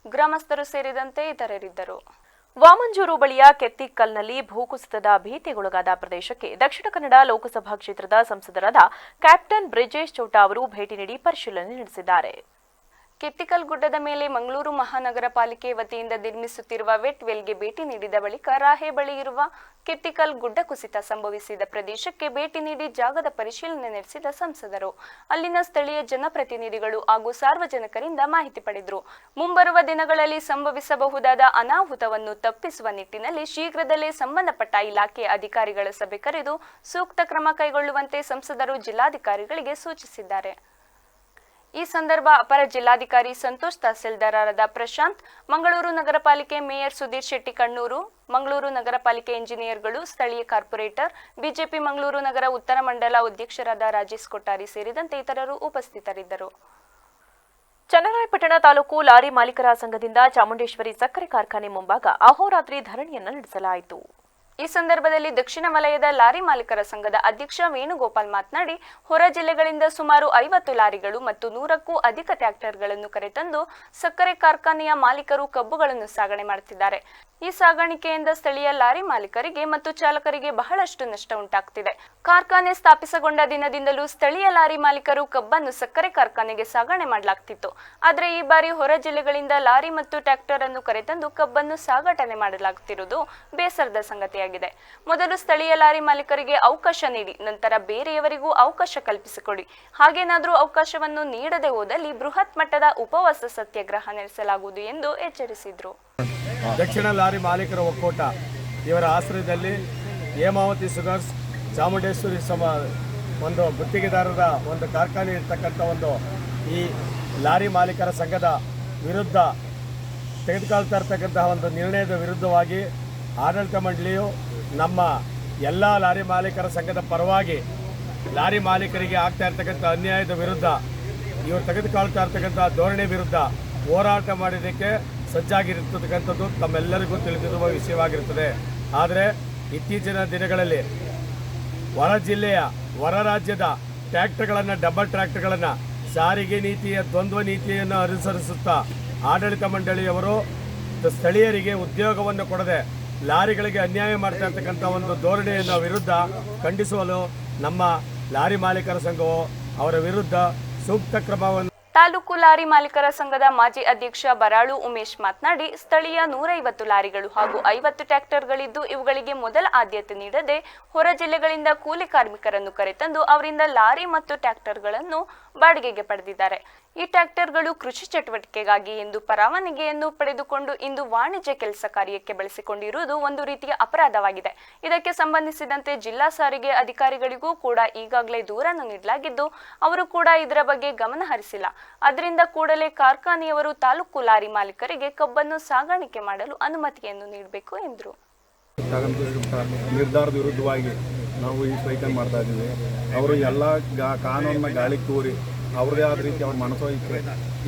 ಗ್ರಾಮಸ್ಥರು ಸೇರಿದಂತೆ ಇತರರಿದ್ದರು. ವಾಮಂಜೂರು ಬಳಿಯ ಕೆತ್ತಿಕಲ್ನಲ್ಲಿ ಭೂಕುಸಿತದ ಭೀತಿಗೊಳಗಾದ ಪ್ರದೇಶಕ್ಕೆ ದಕ್ಷಿಣ ಕನ್ನಡ ಲೋಕಸಭಾ ಕ್ಷೇತ್ರದ ಸಂಸದರಾದ ಕ್ಯಾಪ್ಟನ್ ಬ್ರಿಜೇಶ್ ಚೌಟಾ ಅವರು ಭೇಟಿ ನೀಡಿ ಪರಿಶೀಲನೆ ನಡೆಸಿದ್ದಾರೆ. ಕೆತ್ತಿಕಲ್ ಗುಡ್ಡದ ಮೇಲೆ ಮಂಗಳೂರು ಮಹಾನಗರ ಪಾಲಿಕೆ ವತಿಯಿಂದ ನಿರ್ಮಿಸುತ್ತಿರುವ ವೆಟ್ ವೆಲ್ಗೆ ಭೇಟಿ ನೀಡಿದ ಬಳಿಕ ರಾಹೆ ಬಳಿ ಇರುವ ಕೆತ್ತಿಕಲ್ ಗುಡ್ಡ ಕುಸಿತ ಸಂಭವಿಸಿದ ಪ್ರದೇಶಕ್ಕೆ ಭೇಟಿ ನೀಡಿ ಜಾಗದ ಪರಿಶೀಲನೆ ನಡೆಸಿದ ಸಂಸದರು ಅಲ್ಲಿನ ಸ್ಥಳೀಯ ಜನಪ್ರತಿನಿಧಿಗಳು ಹಾಗೂ ಸಾರ್ವಜನಿಕರಿಂದ ಮಾಹಿತಿ ಪಡೆದರು. ಮುಂಬರುವ ದಿನಗಳಲ್ಲಿ ಸಂಭವಿಸಬಹುದಾದ ಅನಾಹುತವನ್ನು ತಪ್ಪಿಸುವ ನಿಟ್ಟಿನಲ್ಲಿ ಶೀಘ್ರದಲ್ಲೇ ಸಂಬಂಧಪಟ್ಟ ಇಲಾಖೆಯ ಅಧಿಕಾರಿಗಳ ಸಭೆ ಕರೆದು ಸೂಕ್ತ ಕ್ರಮ ಕೈಗೊಳ್ಳುವಂತೆ ಸಂಸದರು ಜಿಲ್ಲಾಧಿಕಾರಿಗಳಿಗೆ ಸೂಚಿಸಿದ್ದಾರೆ. ಈ ಸಂದರ್ಭ ಅಪರ ಜಿಲ್ಲಾಧಿಕಾರಿ ಸಂತೋಷ್, ತಹಸೀಲ್ದಾರರಾದ ಪ್ರಶಾಂತ್, ಮಂಗಳೂರು ನಗರ ಪಾಲಿಕೆ ಮೇಯರ್ ಸುಧೀರ್ ಶೆಟ್ಟಿ ಕಣ್ಣೂರು, ಮಂಗಳೂರು ನಗರ ಪಾಲಿಕೆ ಇಂಜಿನಿಯರ್ಗಳು, ಸ್ಥಳೀಯ ಕಾರ್ಪೊರೇಟರ್, ಬಿಜೆಪಿ ಮಂಗಳೂರು ನಗರ ಉತ್ತರ ಮಂಡಲ ಅಧ್ಯಕ್ಷರಾದ ರಾಜೇಶ್ ಕೊಟ್ಟಾರಿ ಸೇರಿದಂತೆ ಇತರರು ಉಪಸ್ಥಿತರಿದ್ದರು. ಚನ್ನರಾಯಪಟ್ಟಣ ತಾಲೂಕು ಲಾರಿ ಮಾಲೀಕರ ಸಂಘದಿಂದ ಚಾಮುಂಡೇಶ್ವರಿ ಸಕ್ಕರೆ ಕಾರ್ಖಾನೆ ಮುಂಭಾಗ ಅಹೋರಾತ್ರಿ ಧರಣಿಯನ್ನು ನಡೆಸಲಾಯಿತು. ಈ ಸಂದರ್ಭದಲ್ಲಿ ದಕ್ಷಿಣ ವಲಯದ ಲಾರಿ ಮಾಲೀಕರ ಸಂಘದ ಅಧ್ಯಕ್ಷ ವೇಣುಗೋಪಾಲ್ ಮಾತನಾಡಿ, ಹೊರ ಜಿಲ್ಲೆಗಳಿಂದ ಸುಮಾರು 50 ಲಾರಿಗಳು ಮತ್ತು 100ಕ್ಕೂ ಅಧಿಕ ಟ್ರ್ಯಾಕ್ಟರ್ಗಳನ್ನು ಕರೆತಂದು ಸಕ್ಕರೆ ಕಾರ್ಖಾನೆಯ ಮಾಲೀಕರು ಕಬ್ಬುಗಳನ್ನು ಸಾಗಣೆ ಮಾಡುತ್ತಿದ್ದಾರೆ. ಈ ಸಾಗಾಣಿಕೆಯಿಂದ ಸ್ಥಳೀಯ ಲಾರಿ ಮಾಲೀಕರಿಗೆ ಮತ್ತು ಚಾಲಕರಿಗೆ ಬಹಳಷ್ಟು ನಷ್ಟ ಉಂಟಾಗುತ್ತಿದೆ. ಕಾರ್ಖಾನೆ ಸ್ಥಾಪಿಸಗೊಂಡ ದಿನದಿಂದಲೂ ಸ್ಥಳೀಯ ಲಾರಿ ಮಾಲೀಕರು ಕಬ್ಬನ್ನು ಸಕ್ಕರೆ ಕಾರ್ಖಾನೆಗೆ ಸಾಗಣೆ ಮಾಡಲಾಗ್ತಿತ್ತು. ಆದರೆ ಈ ಬಾರಿ ಹೊರ ಜಿಲ್ಲೆಗಳಿಂದ ಲಾರಿ ಮತ್ತು ಟ್ರ್ಯಾಕ್ಟರ್ ಅನ್ನು ಕರೆತಂದು ಕಬ್ಬನ್ನು ಸಾಗಾಟನೆ ಮಾಡಲಾಗುತ್ತಿರುವುದು ಬೇಸರದ ಸಂಗತಿಯಾಗಿದೆ. ಮೊದಲು ಸ್ಥಳೀಯ ಲಾರಿ ಮಾಲೀಕರಿಗೆ ಅವಕಾಶ ನೀಡಿ ನಂತರ ಬೇರೆಯವರಿಗೂ ಅವಕಾಶ ಕಲ್ಪಿಸಿಕೊಡಿ. ಹಾಗೇನಾದರೂ ಅವಕಾಶವನ್ನು ನೀಡದೆ ಹೋದಲ್ಲಿ ಬೃಹತ್ ಮಟ್ಟದ ಉಪವಾಸ ಸತ್ಯಾಗ್ರಹ ನಡೆಸಲಾಗುವುದು ಎಂದು ಎಚ್ಚರಿಸಿದರು. ದಕ್ಷಿಣ ಲಾರಿ ಮಾಲೀಕರ ಒಕ್ಕೂಟ ಇವರ ಆಶ್ರಯದಲ್ಲಿ ಹೇಮಾವತಿ ಶುಗರ್ಸ್, ಚಾಮುಂಡೇಶ್ವರಿ ಒಂದು ಗುತ್ತಿಗೆದಾರರ ಒಂದು ಕಾರ್ಖಾನೆ ಇರ್ತಕ್ಕಂಥ ಈ ಲಾರಿ ಮಾಲೀಕರ ಸಂಘದ ವಿರುದ್ಧ ತೆಗೆದುಕೊಳ್ತಾ ಇರ್ತಕ್ಕಂತಹ ಒಂದು ನಿರ್ಣಯದ ವಿರುದ್ಧವಾಗಿ ಆಡಳಿತ ಮಂಡಳಿಯು ನಮ್ಮ ಎಲ್ಲ ಲಾರಿ ಮಾಲೀಕರ ಸಂಘದ ಪರವಾಗಿ ಲಾರಿ ಮಾಲೀಕರಿಗೆ ಆಗ್ತಾ ಇರ್ತಕ್ಕಂಥ ಅನ್ಯಾಯದ ವಿರುದ್ಧ, ಇವರು ತೆಗೆದುಕೊಳ್ತಾ ಇರ್ತಕ್ಕಂಥ ಧೋರಣೆ ವಿರುದ್ಧ ಹೋರಾಟ ಮಾಡೋದಕ್ಕೆ ಸಜ್ಜಾಗಿರ್ತಕ್ಕಂಥದ್ದು ತಮ್ಮೆಲ್ಲರಿಗೂ ತಿಳಿದಿರುವ ವಿಷಯವಾಗಿರುತ್ತದೆ. ಆದರೆ ಇತ್ತೀಚಿನ ದಿನಗಳಲ್ಲಿ ಹೊರ ಜಿಲ್ಲೆಯ ಹೊರ ರಾಜ್ಯದ ಟ್ರ್ಯಾಕ್ಟರ್ಗಳನ್ನು, ಡಬಲ್ ಟ್ರ್ಯಾಕ್ಟರ್ಗಳನ್ನು ಸಾರಿಗೆ ನೀತಿಯ ದ್ವಂದ್ವ ನೀತಿಯನ್ನು ಅನುಸರಿಸುತ್ತಾ ಆಡಳಿತ ಮಂಡಳಿಯವರು ಸ್ಥಳೀಯರಿಗೆ ಉದ್ಯೋಗವನ್ನು ಕೊಡದೆ ಲಾರಿಗಳಿಗೆ ಅನ್ಯಾಯ ಮಾಡ್ತಾ ಇರ್ತಕ್ಕಂಥ ಒಂದು ಧೋರಣೆಯನ್ನು ವಿರುದ್ಧ ಖಂಡಿಸಲು ನಮ್ಮ ಲಾರಿ ಮಾಲೀಕರ ಸಂಘವು ಅವರ ವಿರುದ್ಧ ಸೂಕ್ತ ಕ್ರಮವನ್ನು. ತಾಲೂಕು ಲಾರಿ ಮಾಲೀಕರ ಸಂಘದ ಮಾಜಿ ಅಧ್ಯಕ್ಷ ಬರಾಳು ಉಮೇಶ್ ಮಾತನಾಡಿ, ಸ್ಥಳೀಯ 150 ಲಾರಿಗಳು ಹಾಗೂ 50 ಟ್ರ್ಯಾಕ್ಟರ್ಗಳಿದ್ದು ಇವುಗಳಿಗೆ ಮೊದಲ ಆದ್ಯತೆ ನೀಡದೆ ಹೊರ ಜಿಲ್ಲೆಗಳಿಂದ ಕೂಲಿ ಕಾರ್ಮಿಕರನ್ನು ಕರೆತಂದು ಅವರಿಂದ ಲಾರಿ ಮತ್ತು ಟ್ರ್ಯಾಕ್ಟರ್ಗಳನ್ನು ಬಾಡಿಗೆಗೆ ಪಡೆದಿದ್ದಾರೆ. ಈ ಟ್ರ್ಯಾಕ್ಟರ್ಗಳು ಕೃಷಿ ಚಟುವಟಿಕೆಗಾಗಿ ಎಂದು ಪರವಾನಗಿಯನ್ನು ಪಡೆದುಕೊಂಡು ಇಂದು ವಾಣಿಜ್ಯ ಕೆಲಸ ಕಾರ್ಯಕ್ಕೆ ಬಳಸಿಕೊಂಡಿರುವುದು ಒಂದು ರೀತಿಯ ಅಪರಾಧವಾಗಿದೆ. ಇದಕ್ಕೆ ಸಂಬಂಧಿಸಿದಂತೆ ಜಿಲ್ಲಾ ಸಾರಿಗೆ ಅಧಿಕಾರಿಗಳಿಗೂ ಕೂಡ ಈಗಾಗಲೇ ದೂರನ್ನು ನೀಡಲಾಗಿದ್ದು ಅವರು ಕೂಡ ಇದರ ಬಗ್ಗೆ ಗಮನ ಹರಿಸಿಲ್ಲ. ಅದರಿಂದ ಕೂಡಲೇ ಕಾರ್ಖಾನೆಯವರು ತಾಲೂಕು ಲಾರಿ ಮಾಲೀಕರಿಗೆ ಕಬ್ಬನ್ನು ಸಾಗಾಣಿಕೆ ಮಾಡಲು ಅನುಮತಿಯನ್ನು ನೀಡಬೇಕು ಎಂದರು. ನಿರ್ಧಾರದ ವಿರುದ್ಧವಾಗಿ ನಾವು ಈ ಸ್ಟ್ರೈಕನ್ನು ಮಾಡ್ತಾ ಇದ್ದೀವಿ. ಅವರು ಎಲ್ಲ ಕಾನೂನನ್ನ ಗಾಳಿಗೆ ತೂರಿ ಅವ್ರದೇ ಆದ ರೀತಿ ಅವ್ರ ಮನಸ್ಸೋಯ್ಕೆ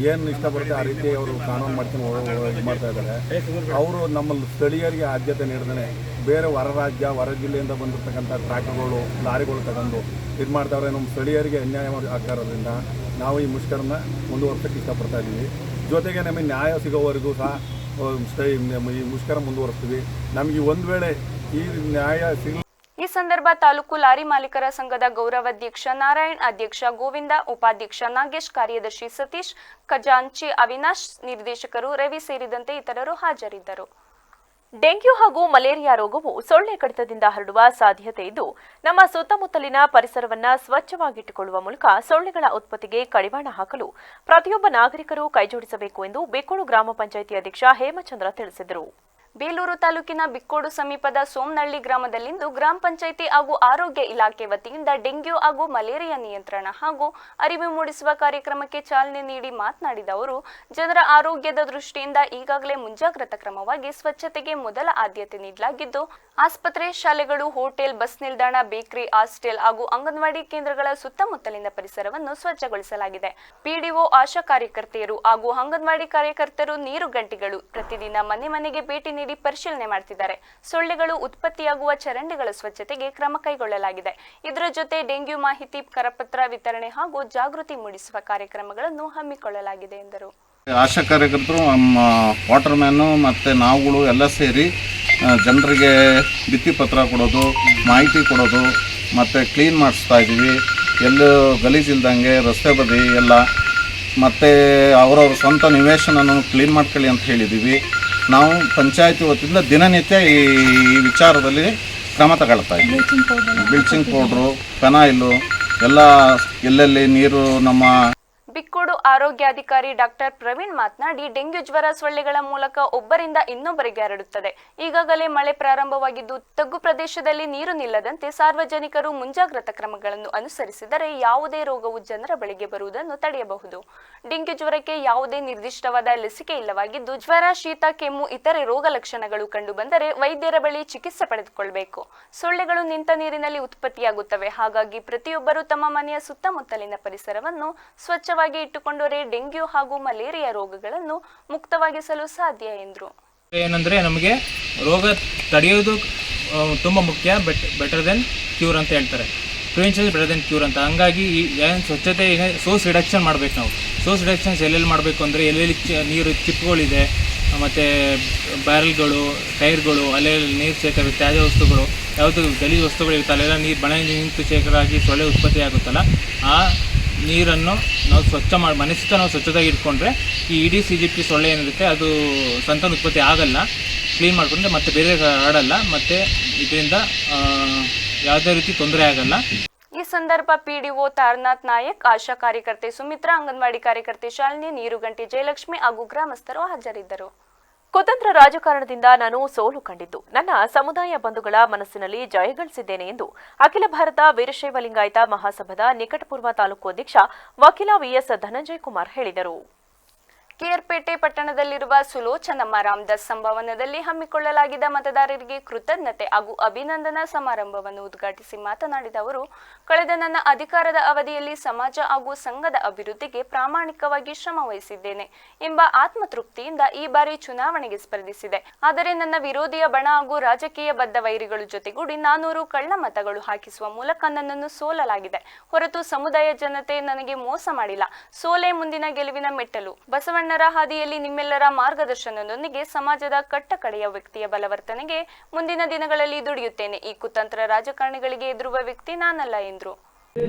ಏನು ಇಷ್ಟ ಬರುತ್ತೆ ಆ ರೀತಿ ಅವರು ಕಾನೂನು ಮಾಡ್ಕೊಂಡು ಇದು ಮಾಡ್ತಾ ಇದ್ದಾರೆ. ಅವರು ನಮ್ಮ ಸ್ಥಳೀಯರಿಗೆ ಆದ್ಯತೆ ನೀಡಿದ್ರೆ ಬೇರೆ ಹೊರ ರಾಜ್ಯ ಹೊರ ಜಿಲ್ಲೆಯಿಂದ ಬಂದಿರತಕ್ಕಂಥ ಟ್ರ್ಯಾಕ್ಟರ್ಗಳು, ಲಾರಿಗಳು ತಗೊಂಡು ಇದು ಮಾಡ್ತಾವ್ರೆ. ನಮ್ಮ ಸ್ಥಳೀಯರಿಗೆ ಅನ್ಯಾಯ ಆಗ್ತಾ ಇರೋದ್ರಿಂದ ನಾವು ಈ ಮುಷ್ಕರನ ಮುಂದುವರ್ಸೋಕ್ಕೆ ಇಷ್ಟಪಡ್ತಾ ಇದ್ದೀವಿ. ಜೊತೆಗೆ ನಮಗೆ ನ್ಯಾಯ ಸಿಗೋವರೆಗೂ ಸಹ ಈ ಮುಷ್ಕರ ಮುಂದುವರಿಸ್ತೀವಿ. ನಮಗೆ ಒಂದು ವೇಳೆ ಈ ನ್ಯಾಯ ಈ ಸಂದರ್ಭ ತಾಲೂಕು ಲಾರಿ ಮಾಲೀಕರ ಸಂಘದ ಗೌರವಾಧ್ಯಕ್ಷ ನಾರಾಯಣ್, ಅಧ್ಯಕ್ಷ ಗೋವಿಂದ, ಉಪಾಧ್ಯಕ್ಷ ನಾಗೇಶ್, ಕಾರ್ಯದರ್ಶಿ ಸತೀಶ್, ಖಜಾಂಚಿ ಅವಿನಾಶ್, ನಿರ್ದೇಶಕರು ರವಿ ಸೇರಿದಂತೆ ಇತರರು ಹಾಜರಿದ್ದರು. ಡೆಂಗ್ಯೂ ಹಾಗೂ ಮಲೇರಿಯಾ ರೋಗವು ಸೊಳ್ಳೆ ಕಡಿತದಿಂದ ಹರಡುವ ಸಾಧ್ಯತೆ ಇದ್ದು ನಮ್ಮ ಸುತ್ತಮುತ್ತಲಿನ ಪರಿಸರವನ್ನ ಸ್ವಚ್ಛವಾಗಿಟ್ಟುಕೊಳ್ಳುವ ಮೂಲಕ ಸೊಳ್ಳೆಗಳ ಉತ್ಪತ್ತಿಗೆ ಕಡಿವಾಣ ಹಾಕಲು ಪ್ರತಿಯೊಬ್ಬ ನಾಗರಿಕರು ಕೈಜೋಡಿಸಬೇಕು ಎಂದು ಬೇಕೋಳು ಗ್ರಾಮ ಪಂಚಾಯಿತಿ ಅಧ್ಯಕ್ಷ ಹೇಮಚಂದ್ರ ತಿಳಿಸಿದರು. ಬೇಲೂರು ತಾಲೂಕಿನ ಬಿಕ್ಕೋಡು ಸಮೀಪದ ಸೋಮನಹಳ್ಳಿ ಗ್ರಾಮದಲ್ಲಿಂದು ಗ್ರಾಮ ಪಂಚಾಯಿತಿ ಹಾಗೂ ಆರೋಗ್ಯ ಇಲಾಖೆ ವತಿಯಿಂದ ಡೆಂಗ್ಯೂ ಹಾಗೂ ಮಲೇರಿಯಾ ನಿಯಂತ್ರಣ ಹಾಗೂ ಅರಿವು ಮೂಡಿಸುವ ಕಾರ್ಯಕ್ರಮಕ್ಕೆ ಚಾಲನೆ ನೀಡಿ ಮಾತನಾಡಿದ ಅವರು, ಜನರ ಆರೋಗ್ಯದ ದೃಷ್ಟಿಯಿಂದ ಈಗಾಗಲೇ ಮುಂಜಾಗ್ರತಾ ಕ್ರಮವಾಗಿ ಸ್ವಚ್ಛತೆಗೆ ಮೊದಲ ಆದ್ಯತೆ ನೀಡಲಾಗಿದ್ದು, ಆಸ್ಪತ್ರೆ, ಶಾಲೆಗಳು, ಹೋಟೆಲ್, ಬಸ್ ನಿಲ್ದಾಣ, ಬೇಕರಿ, ಹಾಸ್ಟೆಲ್ ಹಾಗೂ ಅಂಗನವಾಡಿ ಕೇಂದ್ರಗಳ ಸುತ್ತಮುತ್ತಲಿನ ಪರಿಸರವನ್ನು ಸ್ವಚ್ಛಗೊಳಿಸಲಾಗಿದೆ. ಪಿಡಿಒ, ಆಶಾ ಕಾರ್ಯಕರ್ತೆಯರು ಹಾಗೂ ಅಂಗನವಾಡಿ ಕಾರ್ಯಕರ್ತರು ನೀರು ಗಂಟೆಗಳು ಪ್ರತಿದಿನ ಮನೆ ಮನೆಗೆ ಭೇಟಿ ನೀಡಿ ಪರಿಶೀಲನೆ ಮಾಡುತ್ತಿದ್ದಾರೆ. ಸೊಳ್ಳೆಗಳು ಉತ್ಪತ್ತಿಯಾಗುವ ಚರಂಡಿಗಳ ಸ್ವಚ್ಛತೆಗೆ ಕ್ರಮ ಕೈಗೊಳ್ಳಲಾಗಿದೆ. ಇದರ ಜೊತೆ ಡೆಂಗ್ಯೂ ಮಾಹಿತಿ ಕರಪತ್ರ ವಿತರಣೆ ಹಾಗೂ ಜಾಗೃತಿ ಮೂಡಿಸುವ ಕಾರ್ಯಕ್ರಮಗಳನ್ನು ಹಮ್ಮಿಕೊಳ್ಳಲಾಗಿದೆ ಎಂದರು. ಆಶಾ ಕಾರ್ಯಕರ್ತರು, ನಮ್ಮ ವಾಟರ್ ಮ್ಯಾನು ಮತ್ತು ನಾವುಗಳು ಎಲ್ಲ ಸೇರಿ ಜನರಿಗೆ ಭಿತ್ತಿಪತ್ರ ಕೊಡೋದು, ಮಾಹಿತಿ ಕೊಡೋದು ಮತ್ತು ಕ್ಲೀನ್ ಮಾಡಿಸ್ತಾ ಇದ್ದೀವಿ. ಎಲ್ಲೂ ಗಲೀಜಿಲ್ದಂಗೆ ರಸ್ತೆ ಬದಿ ಎಲ್ಲ ಮತ್ತು ಅವರವ್ರ ಸ್ವಂತ ನಿವೇಶನನ್ನು ಕ್ಲೀನ್ ಮಾಡ್ಕೊಳ್ಳಿ ಅಂತ ಹೇಳಿದ್ದೀವಿ. ನಾವು ಪಂಚಾಯತಿ ವತಿಯಿಂದ ದಿನನಿತ್ಯ ಈ ವಿಚಾರದಲ್ಲಿ ಕ್ರಮ ತಗೊಳ್ತಾ ಇದ್ದೀವಿ. ಬ್ಲೀಚಿಂಗ್ ಪೌಡ್ರು, ಫೆನಾಯಿಲು ಎಲ್ಲ ಎಲ್ಲೆಲ್ಲಿ ನೀರು ನಮ್ಮ ಬಿಕ್ಕೋಡು ಆರೋಗ್ಯಾಧಿಕಾರಿ ಡಾಕ್ಟರ್ ಪ್ರವೀಣ್ ಮಾತನಾಡಿ, ಡೆಂಗ್ಯೂ ಜ್ವರ ಸೊಳ್ಳೆಗಳ ಮೂಲಕ ಒಬ್ಬರಿಂದ ಇನ್ನೊಬ್ಬರಿಗೆ ಹರಡುತ್ತದೆ. ಈಗಾಗಲೇ ಮಳೆ ಪ್ರಾರಂಭವಾಗಿದ್ದು, ತಗ್ಗು ಪ್ರದೇಶದಲ್ಲಿ ನೀರು ನಿಲ್ಲದಂತೆ ಸಾರ್ವಜನಿಕರು ಮುಂಜಾಗ್ರತಾ ಕ್ರಮಗಳನ್ನು ಅನುಸರಿಸಿದರೆ ಯಾವುದೇ ರೋಗವು ಜನರ ಬಳಿಗೆ ಬರುವುದನ್ನು ತಡೆಯಬಹುದು. ಡೆಂಗ್ಯೂ ಜ್ವರಕ್ಕೆ ಯಾವುದೇ ನಿರ್ದಿಷ್ಟವಾದ ಲಸಿಕೆ ಇಲ್ಲವಾಗಿದ್ದು, ಜ್ವರ, ಶೀತ, ಕೆಮ್ಮು, ಇತರೆ ರೋಗ ಲಕ್ಷಣಗಳು ಕಂಡು ಬಂದರೆ ವೈದ್ಯರ ಬಳಿ ಚಿಕಿತ್ಸೆ ಪಡೆದುಕೊಳ್ಳಬೇಕು. ಸೊಳ್ಳೆಗಳು ನಿಂತ ನೀರಿನಲ್ಲಿ ಉತ್ಪತ್ತಿಯಾಗುತ್ತವೆ. ಹಾಗಾಗಿ ಪ್ರತಿಯೊಬ್ಬರು ತಮ್ಮ ಮನೆಯ ಸುತ್ತಮುತ್ತಲಿನ ಪರಿಸರವನ್ನು ಸ್ವಚ್ಛವಾಗಿ ಇಟ್ಟುಕೊಂಡರೆ ಡೆಂಗ್ಯೂ ಹಾಗೂ ಮಲೇರಿಯಾ ರೋಗಗಳನ್ನು ಮುಕ್ತವಾಗಿಸಲು ಸಾಧ್ಯ ಎಂದರು. ಏನಂದರೆ ನಮಗೆ ರೋಗ ತಡೆಯೋದು ತುಂಬ ಮುಖ್ಯ. ಬೆಟರ್ ದೆನ್ ಕ್ಯೂರ್ ಅಂತ ಹೇಳ್ತಾರೆ. ಪ್ರಿವೆನ್ಷನ್ ಬೆಟರ್ ದೆನ್ ಕ್ಯೂರ್ ಅಂತ. ಹಂಗಾಗಿ ಏನು ಸ್ವಚ್ಛತೆ, ಸೋರ್ಸ್ ರಿಡಕ್ಷನ್ ಮಾಡಬೇಕು. ನಾವು ಸೋರ್ಸ್ ರಿಡಕ್ಷನ್ಸ್ ಎಲ್ಲೆಲ್ಲಿ ಮಾಡಬೇಕು ಅಂದರೆ, ಎಲ್ಲೆಲ್ಲಿ ನೀರು ಚಿಪ್ಪುಗಳಿದೆ ಮತ್ತು ಬ್ಯಾರಲ್ಗಳು, ಟೈರ್ಗಳು, ಅಲ್ಲೆಲ್ಲಿ ನೀರು ಶೇಖರ, ತ್ಯಾಜ್ಯ ವಸ್ತುಗಳು, ಯಾವುದು ಗಲೀಜು ವಸ್ತುಗಳು ಇರುತ್ತೆ ಅಲ್ಲೆಲ್ಲ ನೀರು ಮಳೆ ನಿಂತು ಶೇಖರ ಆಗಿ ಸೊಳ್ಳೆ ಉತ್ಪತ್ತಿ ಆಗುತ್ತಲ್ಲ, ಆ ನೀರನ್ನು ನಾವು ಸ್ವಚ್ಛ ಮಾಡಿ ಮನೆ ಸುತ್ತ ನಾವು ಸ್ವಚ್ಛತಾಗಿ ಇಟ್ಕೊಂಡ್ರೆ ಈ ಇಡೀ CGP ಸೊಳ್ಳೆ ಏನಿರುತ್ತೆ ಅದು ಸಂತಾನ ಉತ್ಪತ್ತಿ ಆಗಲ್ಲ. ಕ್ಲೀನ್ ಮಾಡಿಕೊಂಡ್ರೆ ಮತ್ತೆ ಬೇರೆ ಹರಡಲ್ಲ, ಮತ್ತು ಇದರಿಂದ ಯಾವುದೇ ರೀತಿ ತೊಂದರೆ ಆಗಲ್ಲ. ಈ ಸಂದರ್ಭ ಪಿಡಿಒ ತಾರನಾಥ್ ನಾಯಕ್, ಆಶಾ ಕಾರ್ಯಕರ್ತೆ ಸುಮಿತ್ರಾ, ಅಂಗನವಾಡಿ ಕಾರ್ಯಕರ್ತೆ ಶಾಲಿನಿ, ನೀರುಗಂಟಿ ಜಯಲಕ್ಷ್ಮಿ ಹಾಗೂ ಗ್ರಾಮಸ್ಥರು ಹಾಜರಿದ್ದರು. ಕುತಂತ್ರ ರಾಜಕಾರಣದಿಂದ ನಾನು ಸೋಲು ಕಂಡಿದ್ದು ನನ್ನ ಸಮುದಾಯ ಬಂಧುಗಳ ಮನಸ್ಸಿನಲ್ಲಿ ಜಯಗಳಿಸಿದ್ದೇನೆ ಎಂದು ಅಖಿಲ ಭಾರತ ವೀರಶೈವ ಲಿಂಗಾಯತ ಮಹಾಸಭಾದ ನಿಕಟಪೂರ್ವ ತಾಲೂಕು ಅಧ್ಯಕ್ಷ ವಕೀಲ ವಿಎಸ್ ಧನಂಜಯ ಕುಮಾರ್ ಹೇಳಿದರು. ಕೆಆರ್ಪೇಟೆ ಪಟ್ಟಣದಲ್ಲಿರುವ ಸುಲೋಚನಮ್ಮ ರಾಮದಾಸ್ ಸಂಭವನದಲ್ಲಿ ಹಮ್ಮಿಕೊಳ್ಳಲಾಗಿದ್ದ ಮತದಾರರಿಗೆ ಕೃತಜ್ಞತೆ ಹಾಗೂ ಅಭಿನಂದನಾ ಸಮಾರಂಭವನ್ನು ಉದ್ಘಾಟಿಸಿ ಮಾತನಾಡಿದ ಅವರು, ಕಳೆದ ನನ್ನ ಅಧಿಕಾರದ ಅವಧಿಯಲ್ಲಿ ಸಮಾಜ ಹಾಗೂ ಸಂಘದ ಅಭಿವೃದ್ಧಿಗೆ ಪ್ರಾಮಾಣಿಕವಾಗಿ ಶ್ರಮ ವಹಿಸಿದ್ದೇನೆ ಎಂಬ ಆತ್ಮತೃಪ್ತಿಯಿಂದ ಈ ಬಾರಿ ಚುನಾವಣೆಗೆ ಸ್ಪರ್ಧಿಸಿದೆ. ಆದರೆ ನನ್ನ ವಿರೋಧಿಯ ಬಣ ಹಾಗೂ ರಾಜಕೀಯ ಬದ್ಧ ವೈರಿಗಳ ಜೊತೆಗೂಡಿ 400 ಕಳ್ಳ ಮತಗಳು ಹಾಕಿಸುವ ಮೂಲಕ ನನ್ನನ್ನು ಸೋಲಲಾಗಿದೆ ಹೊರತು ಸಮುದಾಯ ಜನತೆ ನನಗೆ ಮೋಸ ಮಾಡಿಲ್ಲ. ಸೋಲೆ ಮುಂದಿನ ಗೆಲುವಿನ ಮೆಟ್ಟಲು. ಬಸವಣ್ಣರ ಹಾದಿಯಲ್ಲಿ ನಿಮ್ಮೆಲ್ಲರ ಮಾರ್ಗದರ್ಶನದೊಂದಿಗೆ ಸಮಾಜದ ಕಟ್ಟಕಡೆಯ ವ್ಯಕ್ತಿಯ ಬಲವರ್ತನೆಗೆ ಮುಂದಿನ ದಿನಗಳಲ್ಲಿ ದುಡಿಯುತ್ತೇನೆ. ಈ ಕುತಂತ್ರ ರಾಜಕಾರಣಿಗಳಿಗೆ ಎದುರುವ ವ್ಯಕ್ತಿ ನಾನಲ್ಲ ಎಂದರು.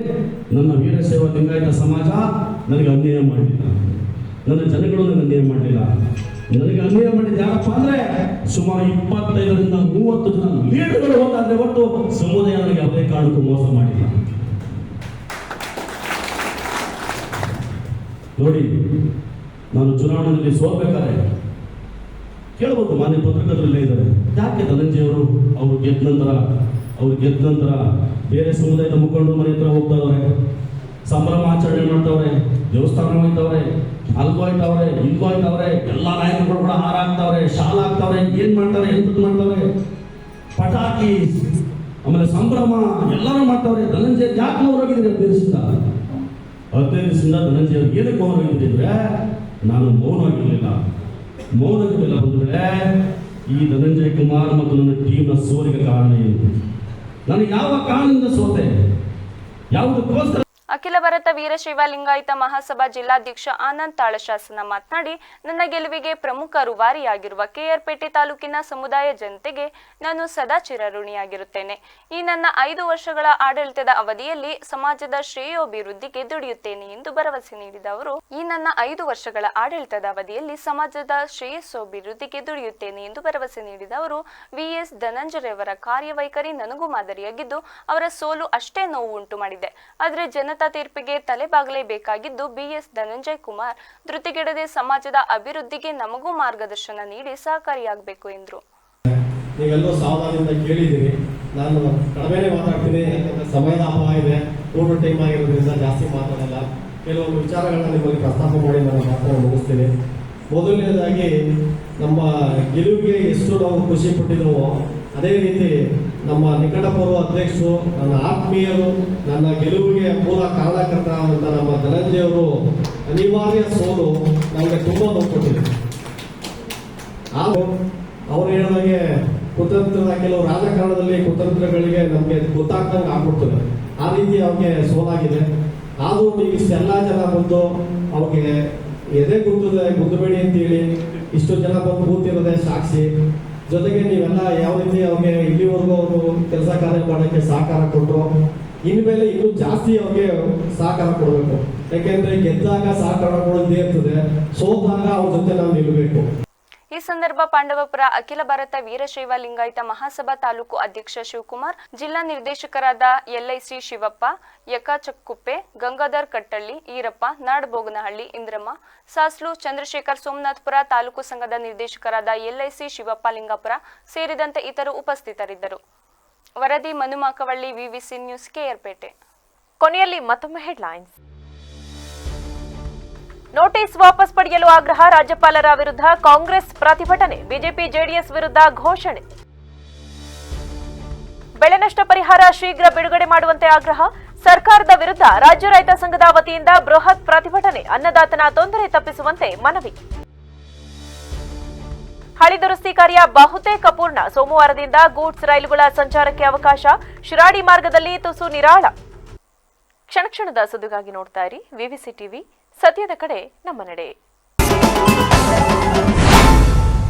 ನನ್ನ ವೀರಶೈವ ಲಿಂಗಾಯತ ಸಮಾಜ ನನಗೆ ಅನ್ಯಾಯ ಮಾಡಲಿಲ್ಲ, ನನ್ನ ಜನಗಳು ನನಗೆ ಅನ್ಯಾಯ ಮಾಡಲಿಲ್ಲ. ನನಗೆ ಅನ್ಯಾಯ ಮಾಡಿದ ಯಾರಪ್ಪ ಅಂದ್ರೆ ಸುಮಾರು 25ರಿಂದ 30 ಜನ ಲೀಡರ್ಗಳು ಹೋದಾದ್ರೆ ಹೊರತು ಸಮುದಾಯ ನನಗೆ ಯಾವುದೇ ಕಾರಣಕ್ಕೂ ಮೋಸ ಮಾಡಿಲ್ಲ. ನೋಡಿ, ನಾನು ಚುನಾವಣೆಯಲ್ಲಿ ಸೋಲ್ಬೇಕಾದ್ರೆ ಕೇಳಬಹುದು, ಮಾನ್ಯ ಪತ್ರಕರ್ತರಲ್ಲೇ ಇದ್ದಾರೆ, ಯಾಕೆ ಧನಂಜಯವರು ಅವ್ರು ಗೆದ್ದ ನಂತರ ಬೇರೆ ಸಮುದಾಯದ ಮುಖಂಡರು ಮನೆ ಹತ್ರ ಹೋಗ್ತಾ ಇದ್ದಾರೆ, ಸಂಭ್ರಮಾಚರಣೆ ಮಾಡ್ತಾವ್ರೆ, ದೇವಸ್ಥಾನ ಹೋಗ್ತಾವ್ರೆ, ಅಲ್ಗೋ ಹೋಯ್ತಾವ್ರೆ, ಇಲ್ಗೋ ಹೋಯ್ತಾವ್ರೆ, ಎಲ್ಲ ನಾಯಕರುಗಳು ಕೂಡ ಹಾರ ಹಾಕ್ತಾವ್ರೆ, ಶಾಲ ಹಾಕ್ತಾವ್ರೆ, ಏನ್ ಮಾಡ್ತಾರೆ, ಎಂತದ್ದು ಮಾಡ್ತಾವ್ರೆ, ಪಟಾಕಿ, ಆಮೇಲೆ ಸಂಭ್ರಮ ಎಲ್ಲರೂ ಮಾಡ್ತಾವ್ರೆ. ಧನಂಜಯ ಯಾಕೆ ಹೋಗಿದ್ರೆ 15 ದಿವಸದಿಂದ ಧನಂಜಯ ಅವ್ರಿಗೆ ಏನಕ್ಕೆ ಹೋಗಿದ್ರೆ ನಾನು ಮೌನವಾಗಿರಲಿಲ್ಲ ಬಂಧುಗಳೇ. ಈ ಧನಂಜಯ ಕುಮಾರ್ ಮತ್ತು ನನ್ನ ಟೀಮ್ನ ಸೋಲಿಗೆ ಕಾರಣ ಏನು? ನಾನು ಯಾವ ಕಾರಣದಿಂದ ಸೋತೆ, ಯಾವುದಕ್ಕೋಸ್ಕರ? ಅಖಿಲ ಭಾರತ ವೀರಶೈವ ಲಿಂಗಾಯತ ಮಹಾಸಭಾ ಜಿಲ್ಲಾಧ್ಯಕ್ಷ ಆನಂದ್ ತಾಳಶಾಸನ ಮಾತನಾಡಿ, ನನ್ನ ಗೆಲುವಿಗೆ ಪ್ರಮುಖ ರೂವಾರಿಯಾಗಿರುವ ಕೆಆರ್ಪೇಟೆ ತಾಲೂಕಿನ ಸಮುದಾಯ ಜನತೆಗೆ ನಾನು ಸದಾ ಚಿರಋಣಿಯಾಗಿರುತ್ತೇನೆ. ಈ ನನ್ನ 5 ವರ್ಷಗಳ ಆಡಳಿತದ ಅವಧಿಯಲ್ಲಿ ಸಮಾಜದ ಶ್ರೇಯೋಭಿವೃದ್ಧಿಗೆ ದುಡಿಯುತ್ತೇನೆ ಎಂದು ಭರವಸೆ ನೀಡಿದ ಅವರು, ವಿಎಸ್ ಧನಂಜಯವರ ಕಾರ್ಯವೈಖರಿ ನನಗೂ ಮಾದರಿಯಾಗಿದ್ದು, ಅವರ ಸೋಲು ಅಷ್ಟೇ ನೋವು ಉಂಟು ಮಾಡಿದೆ. ಆದರೆ ಜನತಾ ತೀರ್ಪಿಗೆ ತಲೆಬಾಗಲೇಬೇಕಾಗಿದ್ದು ಬಿಎಸ್ ಧನಂಜಯ ಕುಮಾರ್ ಧೃತಿಗೆಡದೆ ಸಮಾಜದ ಅಭಿವೃದ್ಧಿಗೆ ನಮಗೂ ಮಾರ್ಗದರ್ಶನ ನೀಡಿ ಸಹಕಾರಿಯಾಗಬೇಕು ಎಂದರು. ನೀವೆಲ್ಲರೂ ಸಾವಧಾನದಿಂದ ಕೇಳಿದ್ದೀರಿ. ನಾನು ಕಡಿಮೆನೇ ಮಾತಾಡ್ತೀನಿ, ಯಾಕಂದರೆ ಸಮಯದ ಅಭಾವ ಇದೆ, ಓವರ್ ಟೈಮ್ ಆಗಿರೋದ್ರಿಂದ ಜಾಸ್ತಿ ಮಾತಾಡಲ್ಲ. ಕೆಲವೊಂದು ವಿಚಾರಗಳನ್ನ ನಿಮ್ಮಲ್ಲಿ ಪ್ರಸ್ತಾಪ ಮಾಡಿ ನಾನು ಮಾತನ್ನು ಮುಗಿಸ್ತೀನಿ. ಮೊದಲನೇದಾಗಿ ನಮ್ಮ ಗೆಲುವಿಗೆ ಎಷ್ಟು ನಾವು ಖುಷಿ ಪಟ್ಟಿದ್ದೇವೋ ಅದೇ ರೀತಿ ನಮ್ಮ ನಿಕಟಪೂರ್ವ ಅಧ್ಯಕ್ಷರು, ನನ್ನ ಆತ್ಮೀಯರು, ನನ್ನ ಗೆಲುವಿಗೆ ಮೂಲ ಕಾರಣಕರ್ತರಾದಂಥ ನಮ್ಮ ಧನಂಜಯವರು ಅನಿವಾರ್ಯ ಸೋಲು ನಮಗೆ ತುಂಬ ನೋವು ಕೊಟ್ಟಿದೆ. ಅವ್ರು ಹೇಳಿದಾಗೆ ಕುತಂತ್ರದ ಕೆಲವು ರಾಜಕಾರಣದಲ್ಲಿ ಕುತಂತ್ರಗಳಿಗೆ ನಮಗೆ ಗೊತ್ತಾಗ್ದಂಗೆ ಆಗ್ಬಿಡ್ತದೆ. ಆ ರೀತಿ ಅವ್ರಿಗೆ ಸೋಲಾಗಿದೆ. ಆದರೂ ನೀವು ಇಷ್ಟೆಲ್ಲ ಜನ ಬಂದು ಅವ್ರಿಗೆ ಎದೆ ಗುದ್ದಬೇಡಿ ಅಂತೇಳಿ ಇಷ್ಟು ಜನ ಬಂದು ಕೂತಿರೋದೇ ಸಾಕ್ಷಿ. ಜೊತೆಗೆ ನೀವೆಲ್ಲ ಯಾವ ರೀತಿ ಅವ್ರಿಗೆ ಇಲ್ಲಿವರೆಗೂ ಅವರು ಕೆಲಸ ಕಾರ್ಯ ಮಾಡೋಕ್ಕೆ ಸಹಕಾರ ಕೊಟ್ಟರು, ಇನ್ಮೇಲೆ ಇನ್ನೂ ಜಾಸ್ತಿ ಅವ್ರಿಗೆ ಸಹಕಾರ ಕೊಡಬೇಕು. ಯಾಕೆಂದ್ರೆ ಗೆದ್ದಾಗ ಸಹಕಾರ ಕೊಡೋದೇ ಇರ್ತದೆ, ಸೋತಾಗ ಅವ್ರ ಜೊತೆ ನಾವು ನಿಲ್ಲಬೇಕು. ಈ ಸಂದರ್ಭ ಪಾಂಡವಪುರ ಅಖಿಲ ಭಾರತ ವೀರಶೈವ ಲಿಂಗಾಯತ ಮಹಾಸಭಾ ತಾಲೂಕು ಅಧ್ಯಕ್ಷ ಶಿವಕುಮಾರ್, ಜಿಲ್ಲಾ ನಿರ್ದೇಶಕರಾದ LIC ಶಿವಪ್ಪ, ಯಕಾಚಕ್ಕುಪ್ಪೆ, ಗಂಗಾಧರ್ ಕಟ್ಟಳ್ಳಿ, ಈರಪ್ಪ, ನಾಡಬೋಗನಹಳ್ಳಿ, ಇಂದ್ರಮ್ಮ, ಸಾಸ್ಲು, ಚಂದ್ರಶೇಖರ್, ಸೋಮನಾಥಪುರ ತಾಲೂಕು ಸಂಘದ ನಿರ್ದೇಶಕರಾದ LIC ಶಿವಪ್ಪ ಲಿಂಗಾಪುರ ಸೇರಿದಂತೆ ಇತರರು ಉಪಸ್ಥಿತರಿದ್ದರು. ವರದಿ ಮನುಮಾಕವಳ್ಳಿ, VVC ನ್ಯೂಸ್, KRಪೇಟೆ. ಕೊನೆಯಲ್ಲಿ ಮತ್ತೊಮ್ಮೆ ಹೆಡ್ಲೈನ್ಸ್. ನೋಟಿಸ್ ವಾಪಸ್ ಪಡೆಯಲು ಆಗ್ರಹ, ರಾಜ್ಯಪಾಲರ ವಿರುದ್ಧ ಕಾಂಗ್ರೆಸ್ ಪ್ರತಿಭಟನೆ, ಬಿಜೆಪಿ ಜೆಡಿಎಸ್ ವಿರುದ್ಧ ಘೋಷಣೆ. ಬೆಳೆ ನಷ್ಟ ಪರಿಹಾರ ಶೀಘ್ರ ಬಿಡುಗಡೆ ಮಾಡುವಂತೆ ಆಗ್ರಹ, ಸರ್ಕಾರದ ವಿರುದ್ಧ ರಾಜ್ಯ ರೈತ ಸಂಘದ ವತಿಯಿಂದ ಬೃಹತ್ ಪ್ರತಿಭಟನೆ, ಅನ್ನದಾತನ ತೊಂದರೆ ತಪ್ಪಿಸುವಂತೆ ಮನವಿ. ಹಳಿ ದುರಸ್ತಿ ಕಾರ್ಯ ಬಹುತೇಕ ಪೂರ್ಣ, ಸೋಮವಾರದಿಂದ ಗೂಡ್ಸ್ ರೈಲುಗಳ ಸಂಚಾರಕ್ಕೆ ಅವಕಾಶ, ಶಿರಾಡಿ ಮಾರ್ಗದಲ್ಲಿ ತುಸು ನಿರಾಳ. ಕ್ಷಣ ಕ್ಷಣದ ಸುದ್ದಿಗಾಗಿ ನೋಡ್ತಾ ಇರಿ VVC ಟಿವಿ, ಸತ್ಯದ ಕಡೆ ನಮ್ಮ ನಡೆ.